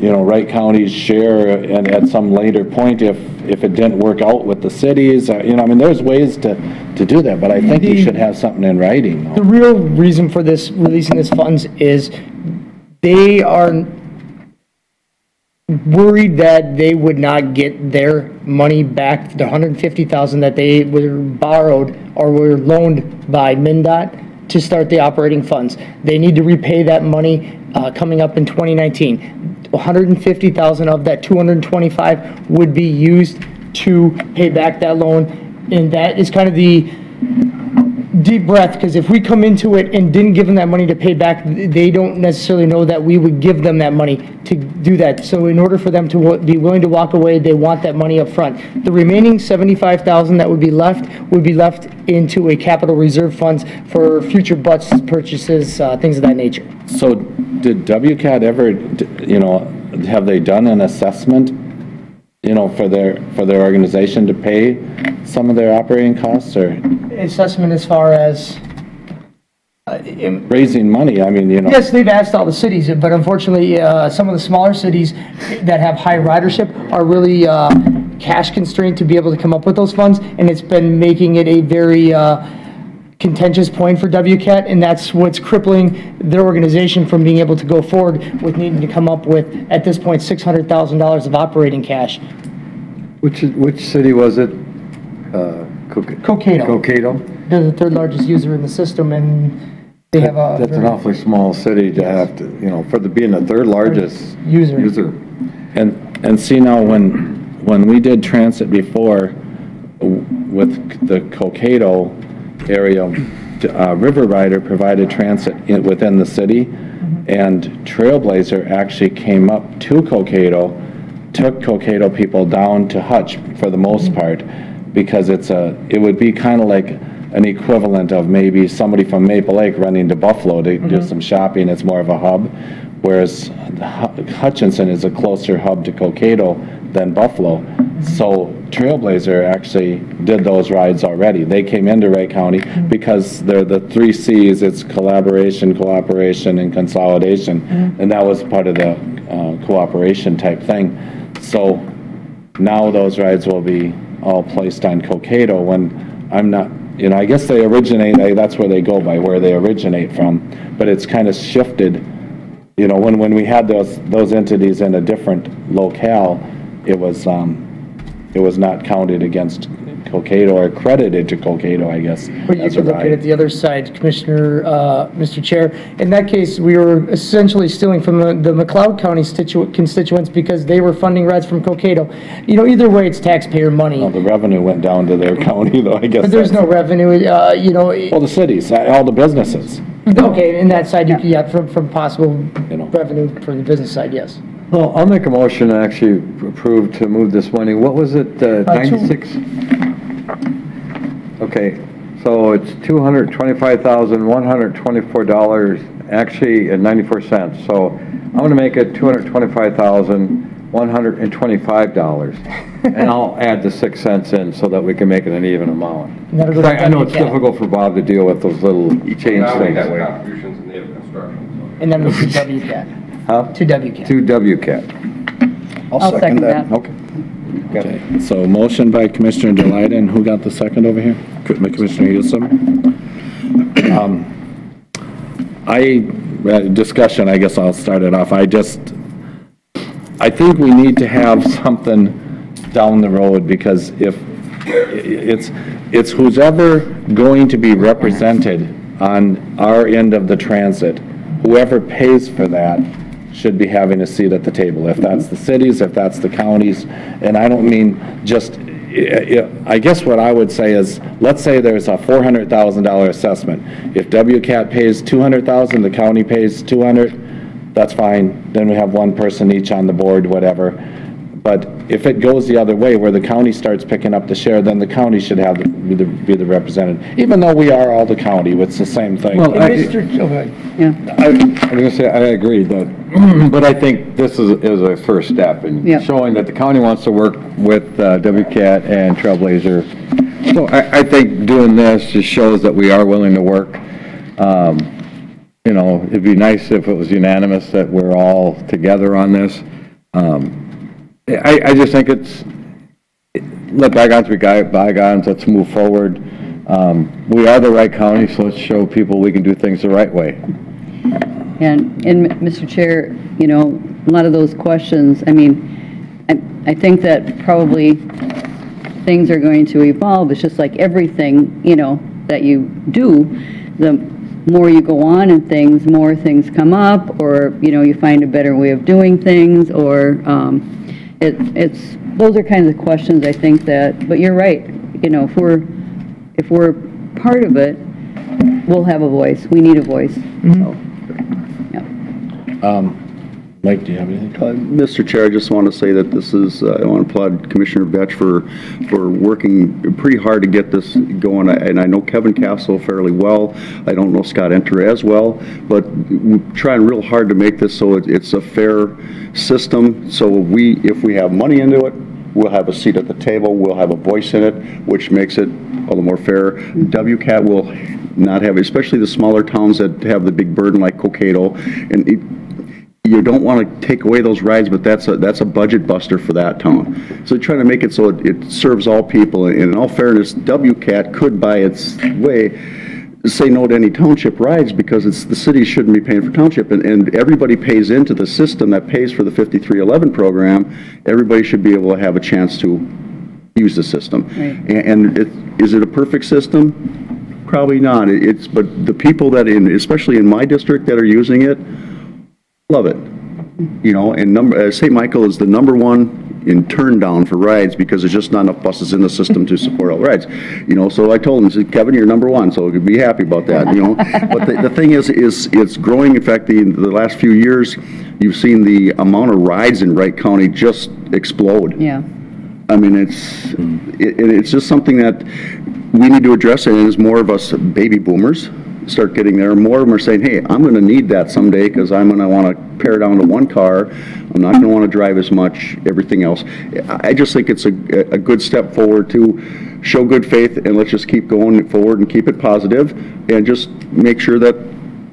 Wright County's share, and at some later point, if it didn't work out with the cities, there's ways to do that, but I think you should have something in writing. The real reason for releasing this funds is they are worried that they would not get their money back, the $150,000 that they were borrowed or were loaned by MnDOT to start the operating funds. They need to repay that money coming up in 2019. $150,000 of that $225 would be used to pay back that loan, and that is kind of the deep breath, because if we come into it and didn't give them that money to pay back, they don't necessarily know that we would give them that money to do that. So in order for them to be willing to walk away, they want that money up front. The remaining $75,000 that would be left into a capital reserve funds for future bus purchases, things of that nature. So did WCAT ever, have they done an assessment, for their organization to pay some of their operating costs, or Assessment as far as? raising money? I mean, Yes, they've asked all the cities, but unfortunately, some of the smaller cities that have high ridership are really cash constrained to be able to come up with those funds, and it's been making it a very contentious point for WCAT, and that's what's crippling their organization from being able to go forward with needing to come up with, at this point, $600,000 of operating cash. Which city was it? Cokato. Cokato? They're the third largest user in the system, and they have a... That's an awfully small city to have to, being the third largest User. and see now, when we did transit before with the Cokato area, River Rider provided transit within the city, and Trailblazer actually came up to Cokato, took Cokato people down to Hutch for the most part, because it would be kind of like an equivalent of maybe somebody from Maple Lake running to Buffalo to do some shopping. It's more of a hub, whereas Hutchinson is a closer hub to Cokato than Buffalo. So Trailblazer actually did those rides already. They came into Wright County because they're the 3 C's. It's collaboration, cooperation, and consolidation. And that was part of the cooperation type thing. So now those rides will be all placed on Cokato when I'm not, I guess they originate, that's where they go by, where they originate from. But it's kind of shifted, when we had those entities in a different locale, it was not counted against Cokato or credited to Cokato, I guess. But you could look at it the other side, Commissioner, Mr. Chair. In that case, we were essentially stealing from the McLeod County constituents because they were funding rides from Cokato. Either way, it's taxpayer money. Well, the revenue went down to their county, though, I guess. But there's no revenue, Well, the cities, all the businesses. Okay, in that side, from possible revenue for the business side, yes. Well, I'll make a motion to actually approve to move this money. What was it, 96? Okay, so it's $225,124, actually at 94 cents. So I'm going to make it $225,125. And I'll add the 6 cents in so that we can make it an even amount. I know it's difficult for Bob to deal with those little change things. Contributions in the construction. And then it's to WCAT. Huh? To WCAT. To WCAT. I'll second that. Okay. Okay, so motion by Commissioner Delighten. Who got the second over here? Commissioner Houston. Discussion, I guess I'll start it off. I think we need to have something down the road, because if it's who's ever going to be represented on our end of the transit, whoever pays for that should be having a seat at the table. If that's the cities, if that's the counties, and I don't mean just, I guess what I would say is, let's say there's a $400,000 assessment. If WCAT pays $200,000, the county pays $200,000, that's fine. Then we have one person each on the board, whatever. But if it goes the other way, where the county starts picking up the share, then the county should have be the representative. Even though we are all the county, it's the same thing. Well, I was going to say, I agree, but I think this is a first step in showing that the county wants to work with WCAT and Trailblazer. So I think doing this just shows that we are willing to work. It'd be nice if it was unanimous that we're all together on this. I just think let bygones be bygones, let's move forward. We are the right county, so let's show people we can do things the right way. And Mr. Chair, a lot of those questions, I think that probably things are going to evolve. It's just like everything, that you do, the more you go on in things, more things come up, or, you find a better way of doing things, or those are kinds of questions I think that, but you're right, if we're part of it, we'll have a voice. We need a voice, so, yeah. Mike, do you have anything? Mr. Chair, I just want to say that this is, I want to applaud Commissioner Betch for working pretty hard to get this going. And I know Kevin Castle fairly well. I don't know Scott Enter as well, but we're trying real hard to make this so it's a fair system. So if we have money into it, we'll have a seat at the table, we'll have a voice in it, which makes it a little more fair. WCAT will not have, especially the smaller towns that have the big burden like Cokato, and you don't want to take away those rides, but that's a budget buster for that town. So trying to make it so it serves all people. And in all fairness, WCAT could, by its way, say no to any township rides because the city shouldn't be paying for township. And everybody pays into the system that pays for the 5311 program. Everybody should be able to have a chance to use the system. Right. And is it a perfect system? Probably not. But the people that especially in my district that are using it, love it, you know, and St. Michael is the #1 in turn down for rides because there's just not enough buses in the system to support all the rides, you know. So I told him, I said, Kevin, you're #1, so be happy about that, you know. But the thing is it's growing. In fact, the last few years, you've seen the amount of rides in Wright County just explode. Yeah. I mean, it's just something that we need to address, and as more of us baby boomers start getting there, more of them are saying, hey, I'm going to need that someday because I'm going to want to pare down to one car. I'm not going to want to drive as much, everything else. I just think it's a good step forward to show good faith, and let's just keep going forward and keep it positive and just make sure that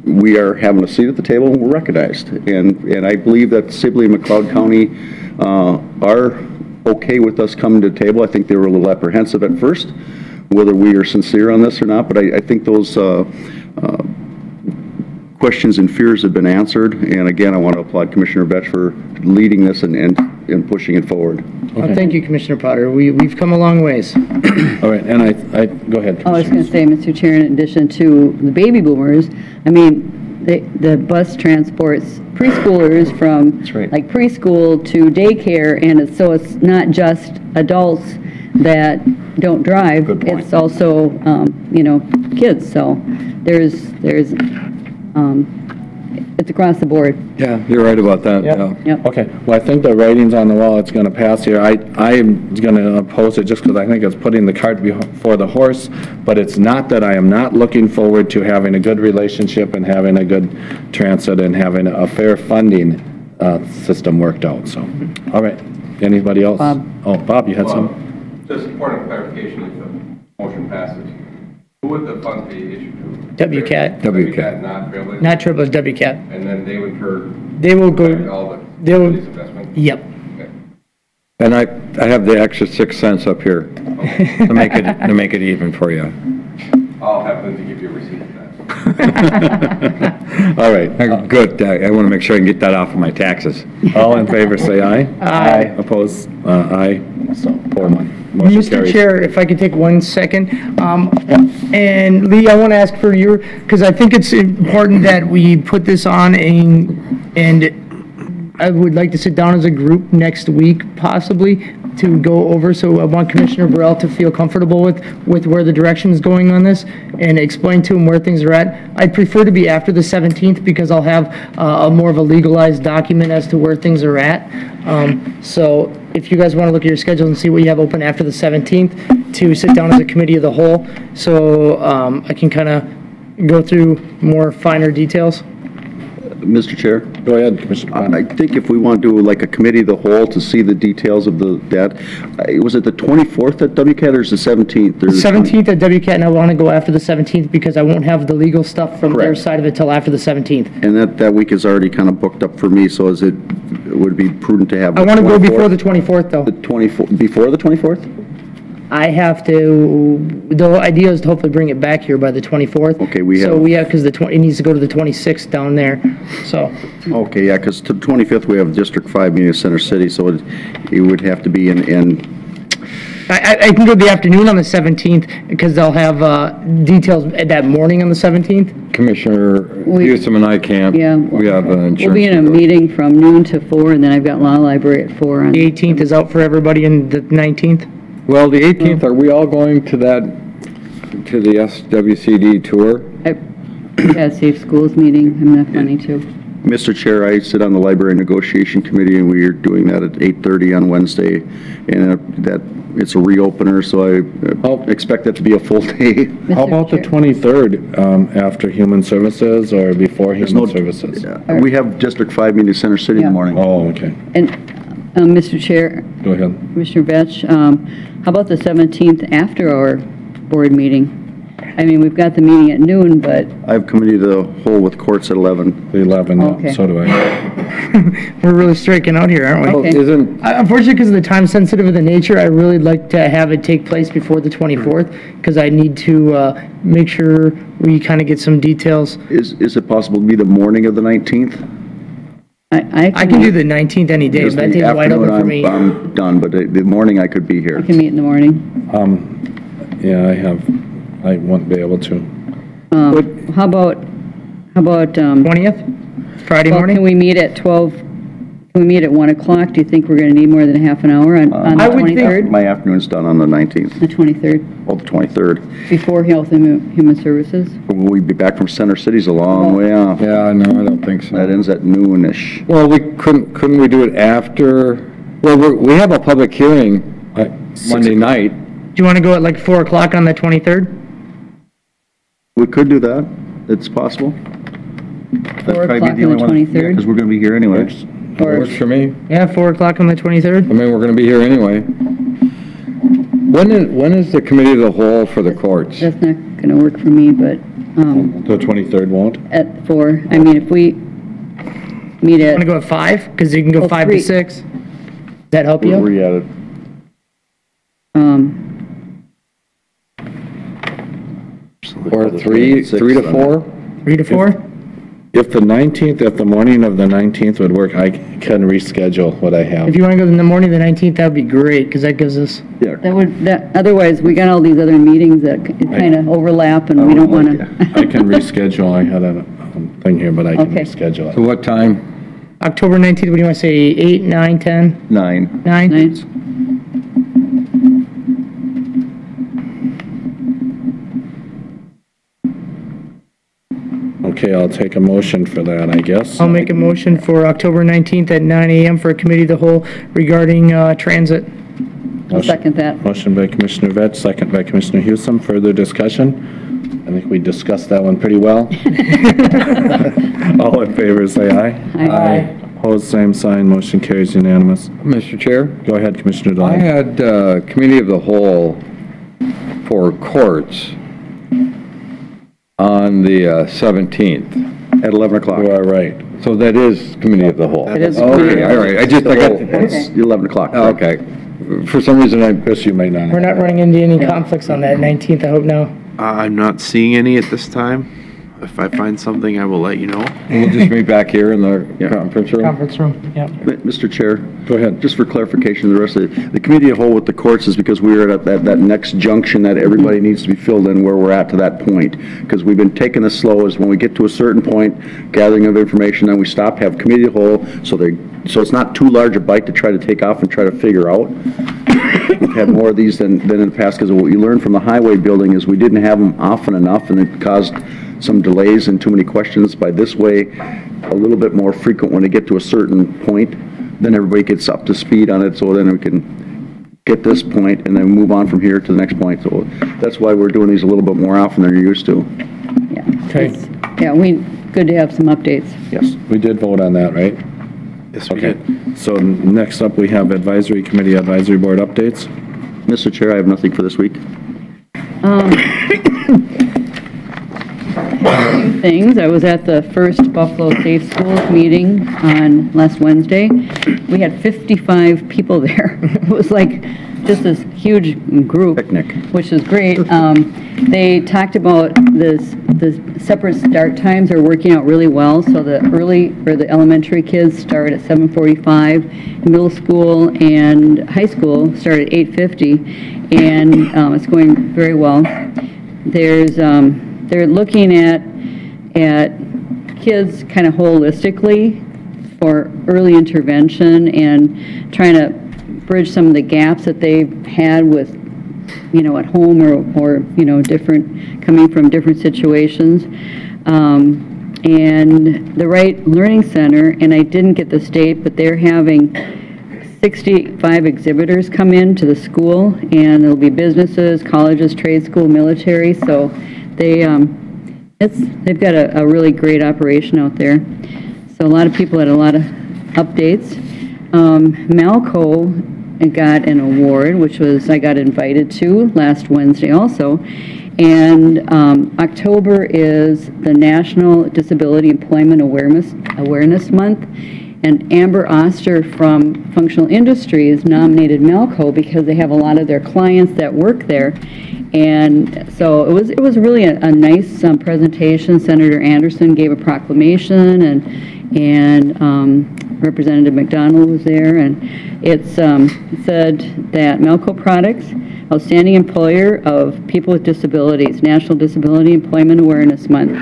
we are having a seat at the table and we're recognized. And I believe that Sibley and McLeod County are okay with us coming to the table. I think they were a little apprehensive at first, whether we are sincere on this or not, but I think those questions and fears have been answered. And again, I want to applaud Commissioner Betch for leading this and pushing it forward. Okay. Thank you, Commissioner Potter. We've come a long ways. All right, and I go ahead. I was going to say, Mr. Chair, in addition to the baby boomers, I mean, the bus transports preschoolers from like preschool to daycare, and so it's not just adults that don't drive. It's also, you know, kids. So there's it's across the board. Yeah, you're right about that. Yep. Yep. Okay, well, I think the writing's on the wall. It's going to pass here. I am going to oppose it just because I think it's putting the cart before the horse, but it's not that I am not looking forward to having a good relationship and having a good transit and having a fair funding system worked out. So, all right. Anybody else? Bob. Oh, Bob, you had some? Just a point of clarification, if the motion passes, who would the funds be issued to? WCAT. WCAT, not Trailblazer? Not Trailblazer, WCAT. And then they would They will go. all the They will. city's investment? Yep. Okay. And I have the extra 6 cents up here to make it even for you. I'll have them to give you a receipt of that. All right, good. I want to make sure I can get that off of my taxes. All in favor, say aye. Aye. Opposed? Aye. So, 4-1. Motion Mr. carries. Chair, if I could take 1 second. And Lee, I want to ask for your, because I think it's important that we put this on and I would like to sit down as a group next week possibly to go over. So I want Commissioner Burrell to feel comfortable with where the direction is going on this and explain to him where things are at. I'd prefer to be after the 17th because I'll have more of a legalized document as to where things are at. So if you guys want to look at your schedule and see what you have open after the 17th to sit down as a committee of the whole, so I can kind of go through more finer details. Mr. Chair? Go ahead, Commissioner. I think if we want to do like a committee of the whole to see the details of that, was it the 24th at WCAT or is it the 17th? The 17th at WCAT, and I want to go after the 17th because I won't have the legal stuff from their Correct. side of it till after the 17th. And that week is already kind of booked up for me, so would it be prudent to have? I want to go before the 24th, though. The 24th, before the 24th? I have to, the idea is to hopefully bring it back here by the 24th. Okay, because it needs to go to the 26th down there, so. Okay, yeah, because to the 25th, we have District 5 meeting in Center City, so it would have to be in. I can go the afternoon on the 17th because they'll have details that morning on the 17th. Commissioner Houston and I can't. Yeah. We have insurance. We'll be in a meeting from noon to 4, and then I've got law library at 4. The 18th is out for everybody and the 19th. Well, the 18th, are we all going to the SWCD tour? We've had Safe Schools meeting, I'm not funny too. Mr. Chair, I sit on the Library Negotiation Committee, and we are doing that at 8:30 on Wednesday, and that, it's a reopener, so I expect that to be a full day. How about the 23rd, after Human Services or before Human Services? We have District 5 meeting at Center City in the Yeah. morning. Oh, okay. And, Mr. Chair, Go ahead. Commissioner Vetch, how about the 17th after our board meeting? I mean, we've got the meeting at noon, but, I have committee of the whole with courts at 11. The 11, Okay. so do I. We're really striking out here, aren't we? Okay. Isn't, Unfortunately, because of the time sensitive of the nature, I really like to have it take place before the 24th, because I need to make sure we kind of get some details. Is it possible to be the morning of the 19th? I can do the 19th any day, Because but that the day's wide open afternoon for me. I'm done, but the morning I could be here. I can meet in the morning. Yeah, I won't be able to. How about, 20th, Friday well, morning? can we meet at 12, can we meet at 1 o'clock? Do you think we're going to need more than half an hour on the I would think- 23rd? My afternoon's done on the 19th, The 23rd, or the 23rd. before Health and Human Services? Will we be back from Center City's a long way off? yeah, no, I don't think That so. ends at noonish. Well, couldn't we do it after, well, we have a public hearing Monday night. Do you want to go at like 4 o'clock on the 23rd? We could do that. It's possible. 4 o'clock on the 23rd? Because we're going to be here anyway. Or, Works for me. Yeah, 4 o'clock on the 23rd? I mean, we're going to be here anyway. When is the committee of the whole for the courts? that's not going to work for me, but The 23rd won't? at 4, I mean, if we meet Want to at, go at 5? Because you can go Oh, 5 to 3. 6. Does that help Where you? we at it? Or 3 to 4? 3 to 4? If the 19th, if the morning of the 19th would work, I can reschedule what I have. If you want to go in the morning of the 19th, that would be great, because that gives us, otherwise, we got all these other meetings that kind of overlap, and we don't want to. I can reschedule, I had a thing here, but I can Okay. reschedule So it. what time? October 19th, what do you want to say, 8, 9, 10, 9. 9? Nice. Okay, I'll take a motion for that, I guess. I'll make a motion for October 19th at 9 a.m. for a committee of the whole regarding transit. I'll second that. Motion by Commissioner Vetch, second by Commissioner Hewson. Further discussion? I think we discussed that one pretty well. All in favor, say aye. Aye. Opposed, same sign. Motion carries unanimous. Mr. Chair? Go ahead, Commissioner I Dodd. had committee of the whole for courts on the 17th. At 11 o'clock. You are right. So that is committee of the whole? It is committee Okay, of all right, I got, It's 11 o'clock. okay. For some reason, Chris, you may not. We're not running into any conflicts on that 19th, I hope now. I'm not seeing any at this time. If I find something, I will let you know. we'll just meet back here in the conference room. Conference room, yep. Mr. Chair? Go ahead. Just for clarification, the rest of the committee of whole with the courts is because we are at that next junction that everybody needs to be filled in where we're at to that point. Because we've been taking this slow, is when we get to a certain point, gathering of information, then we stop, have committee of whole, so it's not too large a bite to try to take off and try to figure out. We've had more of these than in the past, because what we learned from the highway building is we didn't have them often enough, and it caused some delays and too many questions. By this way, a little bit more frequent when they get to a certain point, then everybody gets up to speed on it, so then we can get this point and then move on from here to the next point. So that's why we're doing these a little bit more often than you're used to. Yeah. Okay. Yeah, good to have some updates. Yes. We did vote on that, right? Yes, we Okay. did. So next up, we have advisory committee, advisory board updates. Mr. Chair, I have nothing for this week. Things. I was at the first Buffalo Safe Schools meeting on last Wednesday. We had 55 people there. It was like just this huge group. Picnic. Which is great. They talked about the separate start times are working out really well. So the the elementary kids start at 7:45, middle school and high school start at 8:50, and it's going very well. They're looking at kids kind of holistically for early intervention and trying to bridge some of the gaps that they've had with you know, at home or you know, coming from different situations. And the Wright Learning Center, and I didn't get this date, but they're having 65 exhibitors come in to the school, and there'll be businesses, colleges, trade school, military, so they've got a really great operation out there. So a lot of people had a lot of updates. Malco got an award, which I got invited to last Wednesday also. And October is the National Disability Employment Awareness Month. And Amber Oster from Functional Industries nominated Malco because they have a lot of their clients that work there. And so it was really a nice presentation. Senator Anderson gave a proclamation, and Representative McDonald was there, and it said that Malco Products, outstanding employer of people with disabilities, National Disability Employment Awareness Month,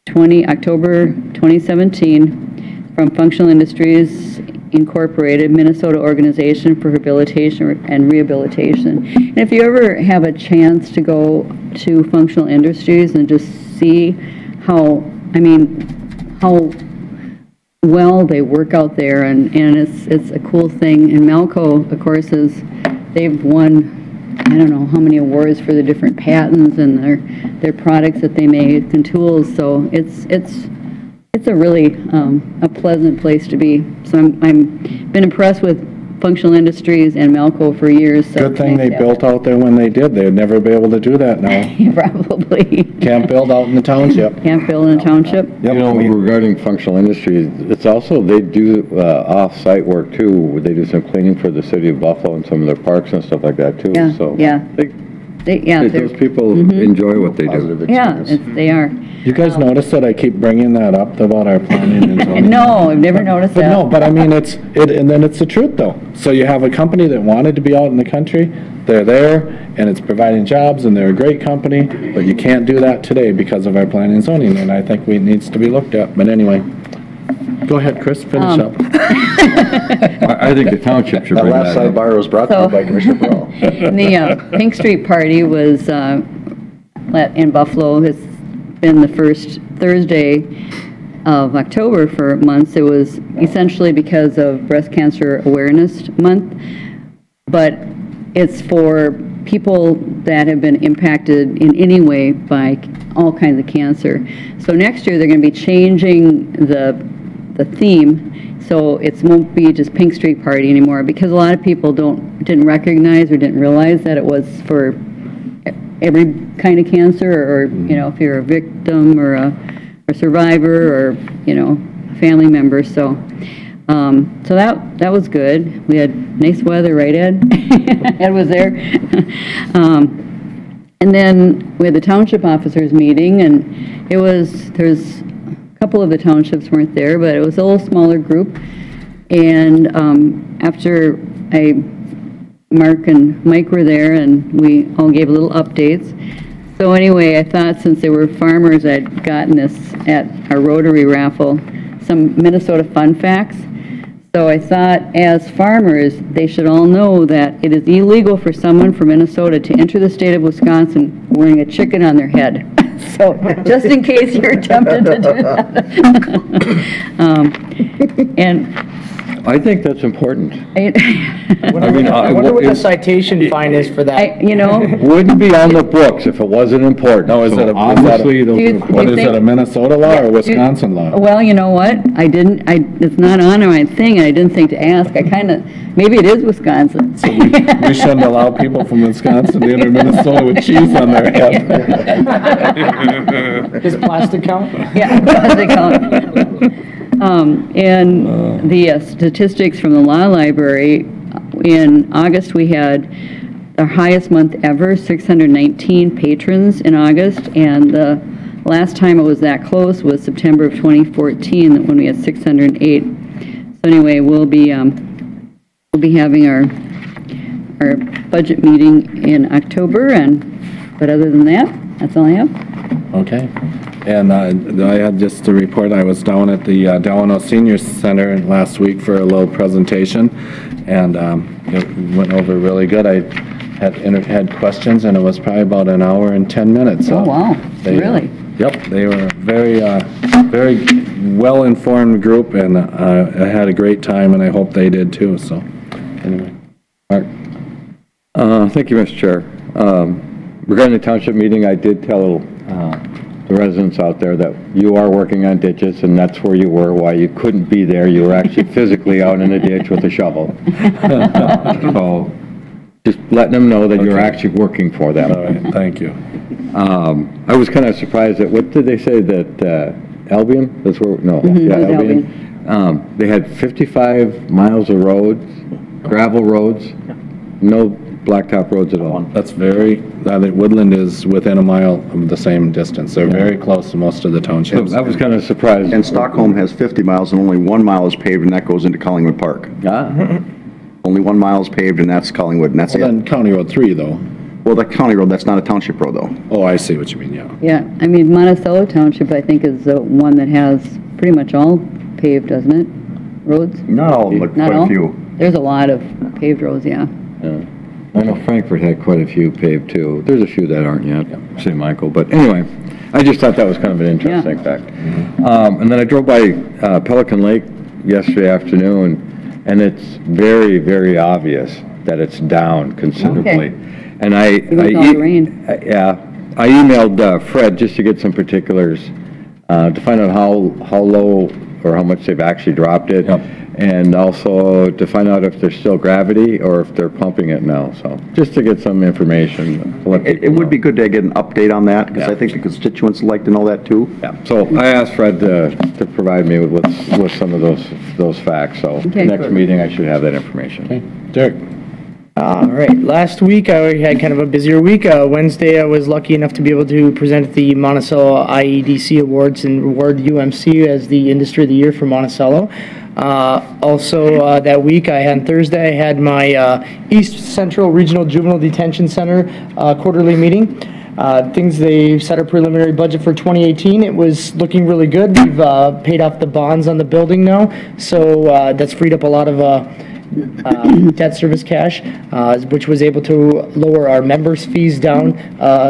October 2017, from Functional Industries Incorporated, Minnesota Organization for Rehabilitation and Rehabilitation. And if you ever have a chance to go to Functional Industries and just see how well they work out there, and it's a cool thing. And Malco, of course, they've won, I don't know how many awards for the different patents and their products that they make and tools. So it's a really a pleasant place to be. So I'm been impressed with Functional Industries and Malco for years. So good thing they built out there when they did. They'd never be able to do that now. Probably. Can't build out in the township. Can't build in a township. You know, regarding Functional Industries, it's also, they do off-site work too. They do some cleaning for the city of Buffalo and some of their parks and stuff like that too. Yeah, So yeah. those people enjoy what they do. Yeah, they are. You guys notice that I keep bringing that up about our planning and zoning? No, I've never noticed that. No, but I mean, and then it's the truth though. So you have a company that wanted to be out in the country, they're there, and it's providing jobs, and they're a great company, but you can't do that today because of our planning and zoning, and I think it needs to be looked at. But anyway, go ahead, Chris, finish up. I think the township should bring That last that up. sidebar was brought to you by Commissioner Burrow. The Pink Street Party was in Buffalo. It's been the first Thursday of October for months. It was essentially because of Breast Cancer Awareness Month, but it's for people that have been impacted in any way by all kinds of cancer. So next year they're going to be changing the theme, so it won't be just Pink Street Party anymore, because a lot of people didn't recognize or didn't realize that it was for every kind of cancer, or you know, if you're a victim or a survivor, or you know, a family member. So so that was good. We had nice weather, right, Ed? Ed was there. And then we had the township officers meeting, and there's a couple of the townships weren't there, but it was a little smaller group. And after Mark and Mike were there, and we all gave little updates. So anyway, I thought since they were farmers, I'd gotten this at our Rotary raffle, some Minnesota fun facts. So I thought, as farmers, they should all know that it is illegal for someone from Minnesota to enter the state of Wisconsin wearing a chicken on their head. So just in case you're tempted to do that. And I think that's important. I wonder what the citation fine is for that. you know, Wouldn't be on the books if it wasn't important. No, So obviously, Do you what is think- it, a Minnesota law or Wisconsin law? well, you know what? It's not on my thing, and I didn't think to ask. Maybe it is Wisconsin. We shouldn't allow people from Wisconsin to enter Minnesota with cheese on their head. Does plastic count? Yeah, they call it. And the statistics from the law library, in August we had our highest month ever, 619 patrons in August, and the last time it was that close was September of 2014, when we had 608. So anyway, we'll be having our budget meeting in October, but other than that, that's all I have. Okay. And I had just to report, I was down at the Delano Senior Center last week for a little presentation, and it went over really good. I had questions, and it was probably about an hour and 10 minutes. So Oh, wow, they, really? Yep, they were a very well-informed group, and I had a great time, and I hope they did too, so, anyway. Mark? Thank you, Mr. Chair. Regarding the township meeting, I did tell the residents out there that you are working on ditches, and that's where you were, why you couldn't be there. You were actually physically out in a ditch with a shovel. So, just letting them know that you're actually working for them. All right, thank you. I was kind of surprised at, what did they say, that Albion, that's where, no, yeah, it was Albion. They had 55 miles of roads, gravel roads, no blacktop roads at all. That's I think Woodland is within a mile of the same distance. They're very close to most of the townships. I was kind of surprised. And Stockholm has 50 miles and only 1 mile is paved, and that goes into Collingwood Park. Only 1 mile is paved, and that's Collingwood, and that's Well, it. then County Road 3, though. Well, that county road, that's not a township road, though. Oh, I see what you mean, yeah. Yeah, I mean, Monticello Township, I think, is the one that has pretty much all paved, doesn't it? Roads? Not all, but Not quite all? a few. There's a lot of paved roads, yeah. I know Frankfurt had quite a few paved too. There's a few that aren't yet, St. Michael, but anyway, I just thought that was kind of an interesting fact. And then I drove by Pelican Lake yesterday afternoon, and it's very, very obvious that it's down considerably. Okay. And I With all the rain. I emailed Fred just to get some particulars to find out how low or how much they've actually dropped it. And also to find out if there's still gravity or if they're pumping it now. So just to get some information. It would be good to get an update on that, because I think the constituents would like to know that too. Yeah. So I asked Fred to provide me with some of those facts. So next meeting I should have that information. Okay. Derek? All right, last week I had kind of a busier week. Wednesday I was lucky enough to be able to present the Monticello IEDC Awards and reward UMC as the Industry of the Year for Monticello. Also that week, on Thursday, I had my East Central Regional Juvenile Detention Center quarterly meeting. They set a preliminary budget for 2018. It was looking really good. We've paid off the bonds on the building now, so that's freed up a lot of debt service cash, which was able to lower our members' fees down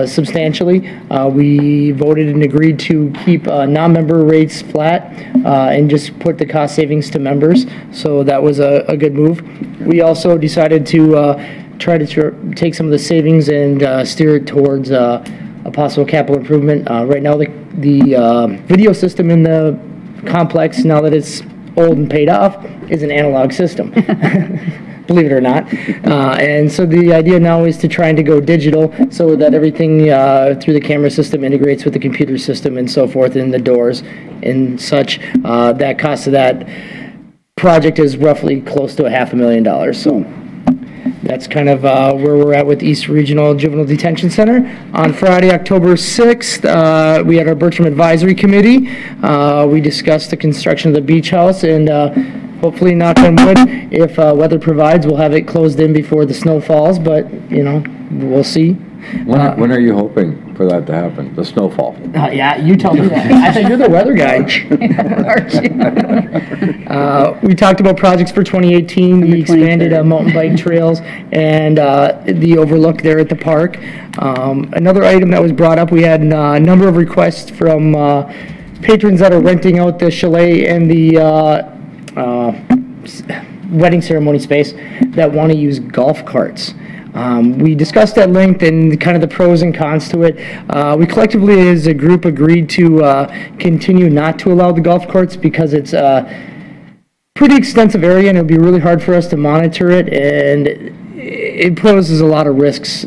substantially. We voted and agreed to keep non-member rates flat and just put the cost savings to members, so that was a good move. We also decided to try to take some of the savings and steer it towards a possible capital improvement. Right now, the video system in the complex, now that it's old and paid off, is an analog system, believe it or not. And so the idea now is to try and to go digital so that everything through the camera system integrates with the computer system and so forth, and the doors and such. That cost of that project is roughly close to $500,000. So that's kind of where we're at with East Regional Juvenile Detention Center. On Friday, October 6th, we had our Bertram Advisory Committee. We discussed the construction of the beach house, and hopefully, knock on wood, if weather provides, we'll have it closed in before the snow falls, but, we'll see. When are you hoping for that to happen, the snowfall? Yeah, you tell me that. I thought you're the weather guy. We talked about projects for 2018, the expanded mountain bike trails, and the overlook there at the park. Another item that was brought up, we had a number of requests from patrons that are renting out the chalet and the wedding ceremony space that want to use golf carts. We discussed at length and kind of the pros and cons to it. We collectively as a group agreed to continue not to allow the golf carts because it's a pretty extensive area and it would be really hard for us to monitor it, and it poses a lot of risks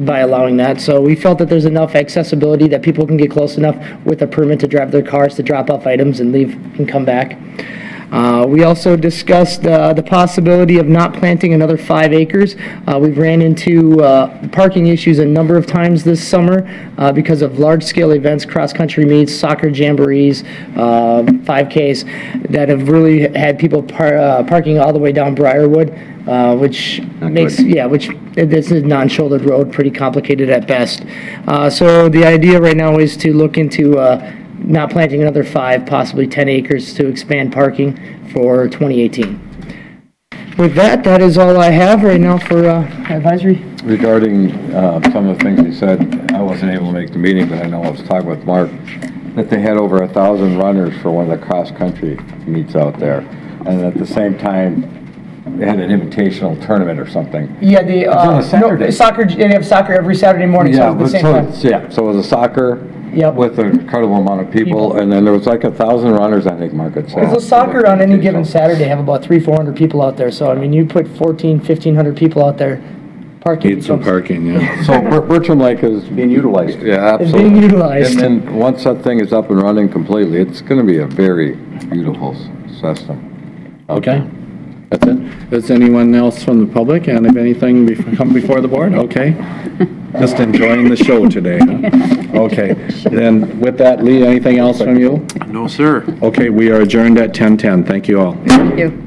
by allowing that. So we felt that there's enough accessibility that people can get close enough with a permit to drive their cars to drop off items and leave and come back. We also discussed the possibility of not planting another 5 acres. We've ran into parking issues a number of times this summer because of large-scale events, cross-country meets, soccer jamborees, 5Ks, that have really had people parking all the way down Briarwood, which makes, which this is a non-shouldered road, pretty complicated at best. So the idea right now is to look into not planting another 5, possibly 10 acres to expand parking for 2018. With that, that is all I have right now for advisory. Regarding some of the things he said, I wasn't able to make the meeting, but I know I was talking with Mark, that they had over 1,000 runners for one of the cross-country meets out there. And at the same time, they had an invitational tournament or something. Yeah, the on a Saturday. soccer. They have soccer every Saturday morning. So at the same time. So it was a soccer Yep. with an incredible amount of people, and then there was like 1,000 runners, I think Mark had said. Because the soccer on any given Saturday have about 300-400 people out there. So I mean, you put 1,400-1,500 people out there. Parking. Need some parking, yeah. So Bertram Lake is being utilized. Yeah, It's absolutely. being utilized. And then once that thing is up and running completely, it's going to be a very beautiful system. Okay. That's it. Does anyone else from the public have anything come before the board? Okay. Just enjoying the show today, huh? Okay. Then with that, Lee, anything else from you? No, sir. Okay, we are adjourned at 10:10. Thank you all. Thank you.